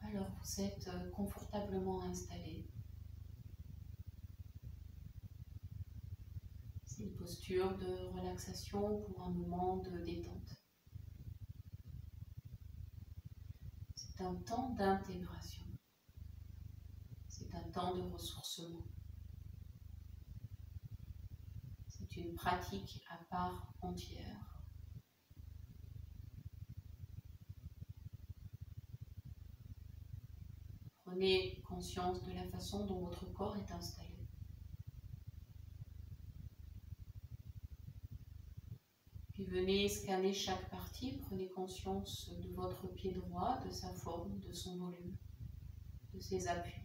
Alors vous êtes confortablement installé. C'est une posture de relaxation pour un moment de détente. C'est un temps d'intégration. C'est un temps de ressourcement. C'est une pratique à part entière. Prenez conscience de la façon dont votre corps est installé. Puis venez scanner chaque partie, prenez conscience de votre pied droit, de sa forme, de son volume, de ses appuis.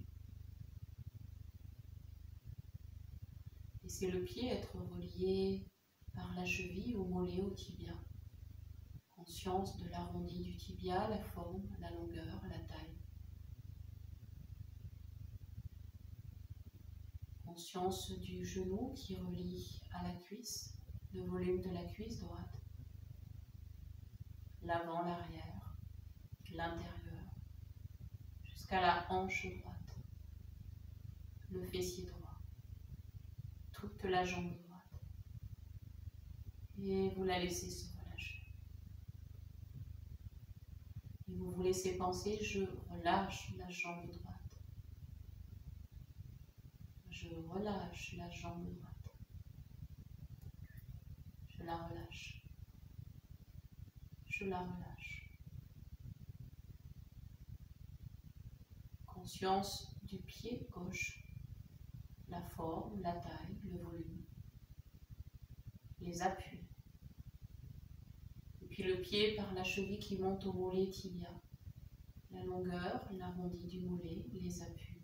Laissez le pied être relié par la cheville au mollet au tibia. Conscience de l'arrondi du tibia, la forme, la longueur, la taille. Conscience du genou qui relie à la cuisse, le volume de la cuisse droite, l'avant, l'arrière, l'intérieur, jusqu'à la hanche droite, le fessier droit, toute la jambe droite. Et vous la laissez se relâcher. Et vous vous laissez penser, je relâche la jambe droite. Je relâche la jambe droite. Je la relâche. Je la relâche. Conscience du pied gauche, la forme, la taille, le volume, les appuis. Et puis le pied par la cheville qui monte au mollet tibia, la longueur, l'arrondi du mollet, les appuis.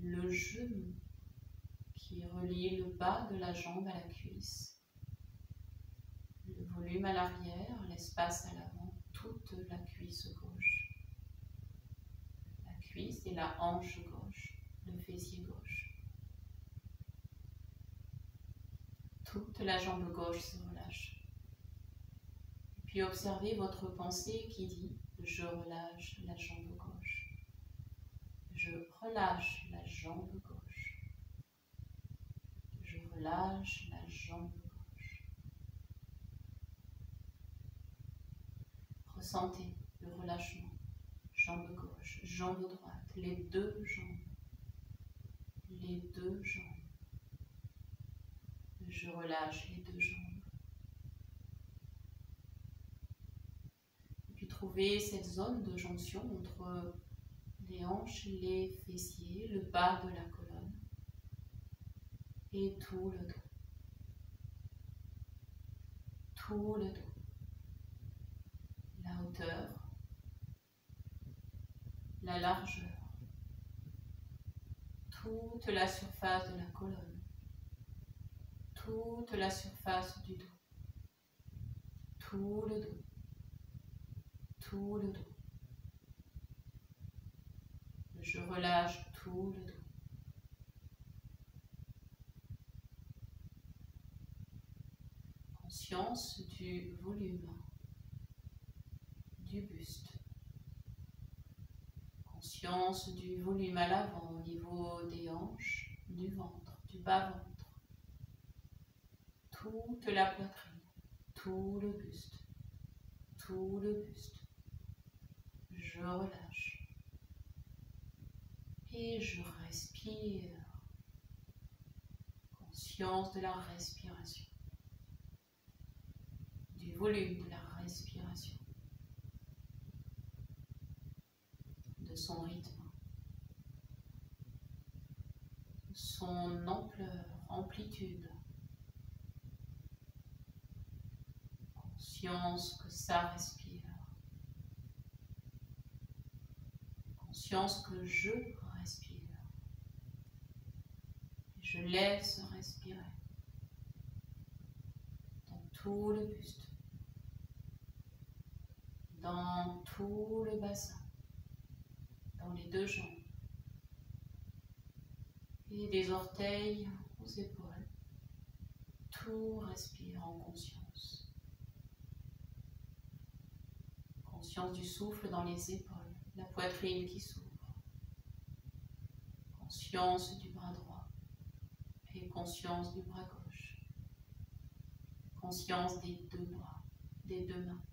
Le genou qui relie le bas de la jambe à la cuisse, le volume à l'arrière, l'espace à l'avant, toute la cuisse gauche, la cuisse et la hanche gauche, le fessier gauche. Toute la jambe gauche se relâche. Et puis observez votre pensée qui dit « Je relâche la jambe gauche ». Je relâche la jambe gauche. Je relâche la jambe gauche. Ressentez le relâchement. Jambe gauche, jambe droite, les deux jambes. Les deux jambes. Je relâche les deux jambes. Et puis trouvez cette zone de jonction entre les hanches, les fessiers, le bas de la colonne et tout le dos. Tout le dos. La hauteur, la largeur, toute la surface de la colonne, toute la surface du dos, tout le dos, tout le dos. Je relâche tout le dos. Conscience du volume, du buste. Conscience du volume à l'avant au niveau des hanches, du ventre, du bas-ventre. Toute la poitrine, tout le buste, tout le buste. Je relâche. Et je respire. Conscience de la respiration. Du volume de la respiration. De son rythme. De son ampleur, amplitude. Conscience que ça respire. Conscience que je respire. Et je laisse respirer. Dans tout le buste. Dans tout le bassin. Dans les deux jambes. Et des orteils aux épaules. Tout respire en conscience. Conscience du souffle dans les épaules, la poitrine qui s'ouvre. Conscience du bras droit et conscience du bras gauche. Conscience des deux bras, des deux mains.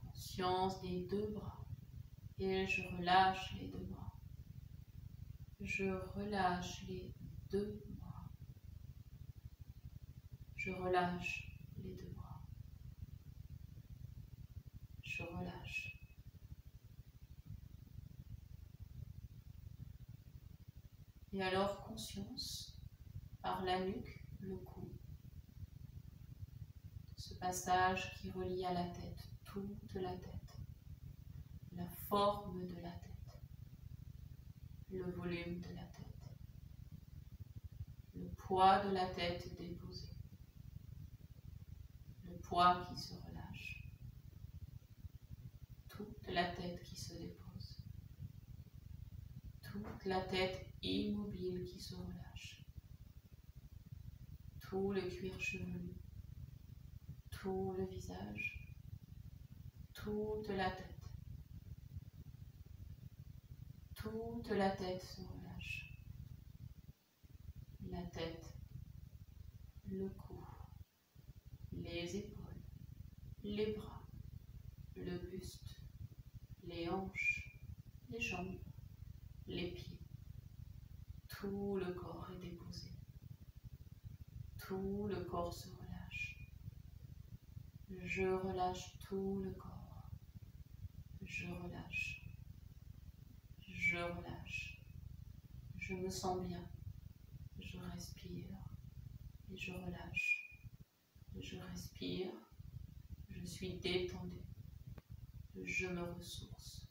Conscience des deux bras et je relâche les deux bras. Je relâche les deux bras. Je relâche les deux bras. Je relâche. Et alors conscience par la nuque, le cou. Ce passage qui relie à la tête, toute la tête. La forme de la tête. Le volume de la tête. Le poids de la tête déposé. Le poids qui se relâche. Toute la tête qui se dépose. Toute la tête immobile qui se relâche. Tout le cuir chevelu. Tout le visage. Toute la tête. Toute la tête se relâche. La tête, le cou, les épaules, les bras, le buste, les hanches, les jambes, les pieds. Tout le corps est déposé. Tout le corps se relâche. Je relâche tout le corps. Je relâche. Je relâche. Je me sens bien. Je respire et je relâche. Je respire. Je suis détendue. Je me ressource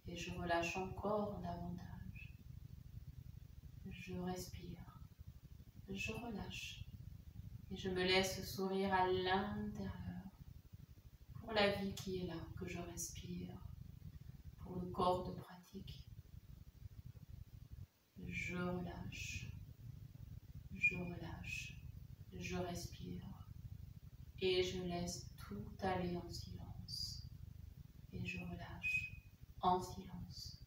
et je relâche encore davantage. Je respire. Je relâche et je me laisse sourire à l'intérieur pour la vie qui est là, que je respire, pour le corps de pratique. Je relâche, je relâche, je respire et je laisse tout aller en silence et je relâche en silence.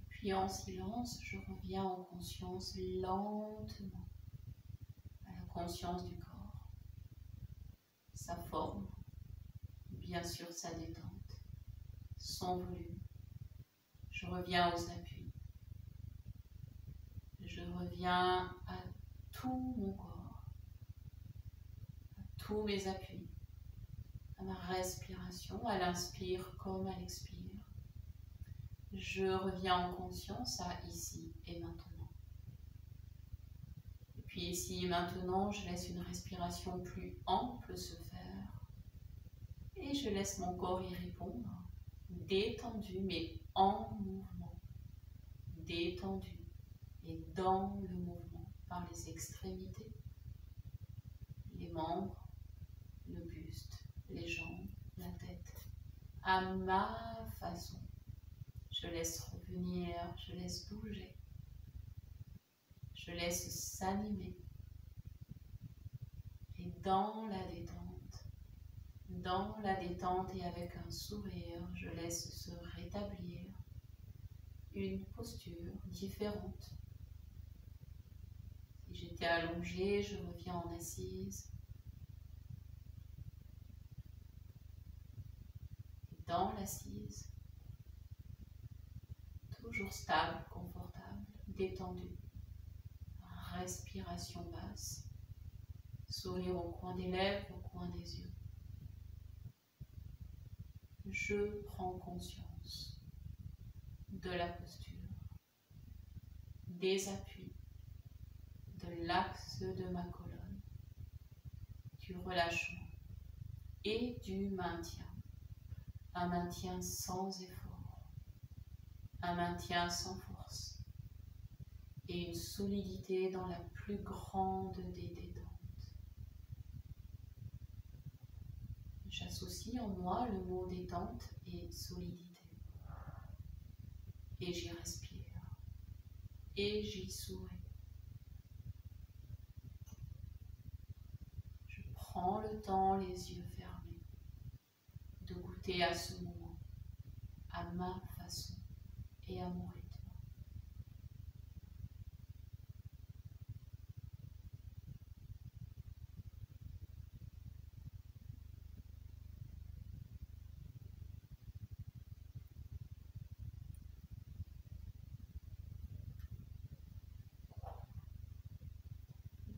Puis en silence, je reviens en conscience lentement à la conscience du corps, sa forme, bien sûr sa détente, son volume. Je reviens aux appuis. Je reviens à tout mon corps, à tous mes appuis, à ma respiration, à l'inspire comme à l'expire. Je reviens en conscience à ici et maintenant. Et puis ici et maintenant, je laisse une respiration plus ample se faire. Et je laisse mon corps y répondre, détendu mais en mouvement. Détendu et dans le mouvement, par les extrémités, les membres, le buste, les jambes, la tête, à ma façon. Je laisse revenir, je laisse bouger, je laisse s'animer. Et dans la détente et avec un sourire, je laisse se rétablir une posture différente. Si j'étais allongée, je reviens en assise. Et dans l'assise, toujours stable, confortable, détendu. Respiration basse. Sourire au coin des lèvres, au coin des yeux. Je prends conscience de la posture, des appuis, de l'axe de ma colonne, du relâchement et du maintien. Un maintien sans effort, un maintien sans force et une solidité dans la plus grande des détentes. J'associe en moi le mot détente et solidité. Et j'y respire. Et j'y souris. Je prends le temps, les yeux fermés, de goûter à ce moment, à ma façon et à mon rythme.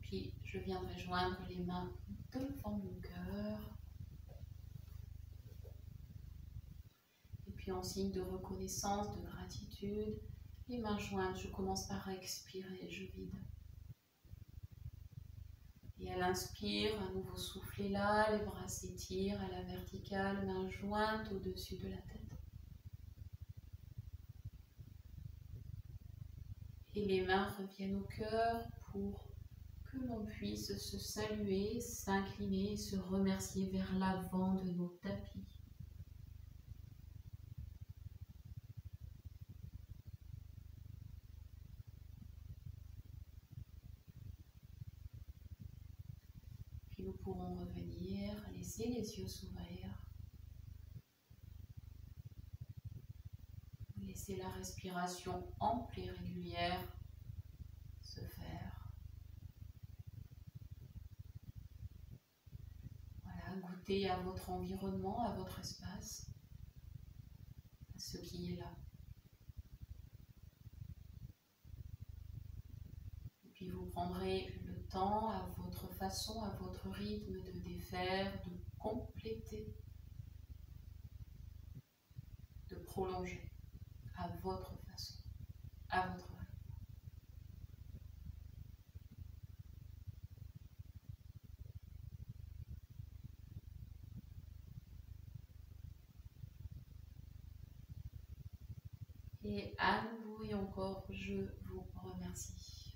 Puis je viendrai joindre les mains devant mon cœur. Et puis en signe de reconnaissance, de gratitude, les mains jointes, je commence par expirer, je vide. Et à l'inspire, un nouveau soufflet là, les bras s'étirent à la verticale, mains jointes au-dessus de la tête. Et les mains reviennent au cœur pour que l'on puisse se saluer, s'incliner et se remercier vers l'avant de nos tapis. Puis nous pourrons revenir, laisser les yeux s'ouvrir. Laisser la respiration ample et régulière se faire. Voilà, goûtez à votre environnement, à votre espace, à ce qui est là. Et puis vous prendrez le temps, à votre façon, à votre rythme, de défaire, de compléter, de prolonger, à votre façon, à votre rythme. Et à nouveau et encore, je vous remercie.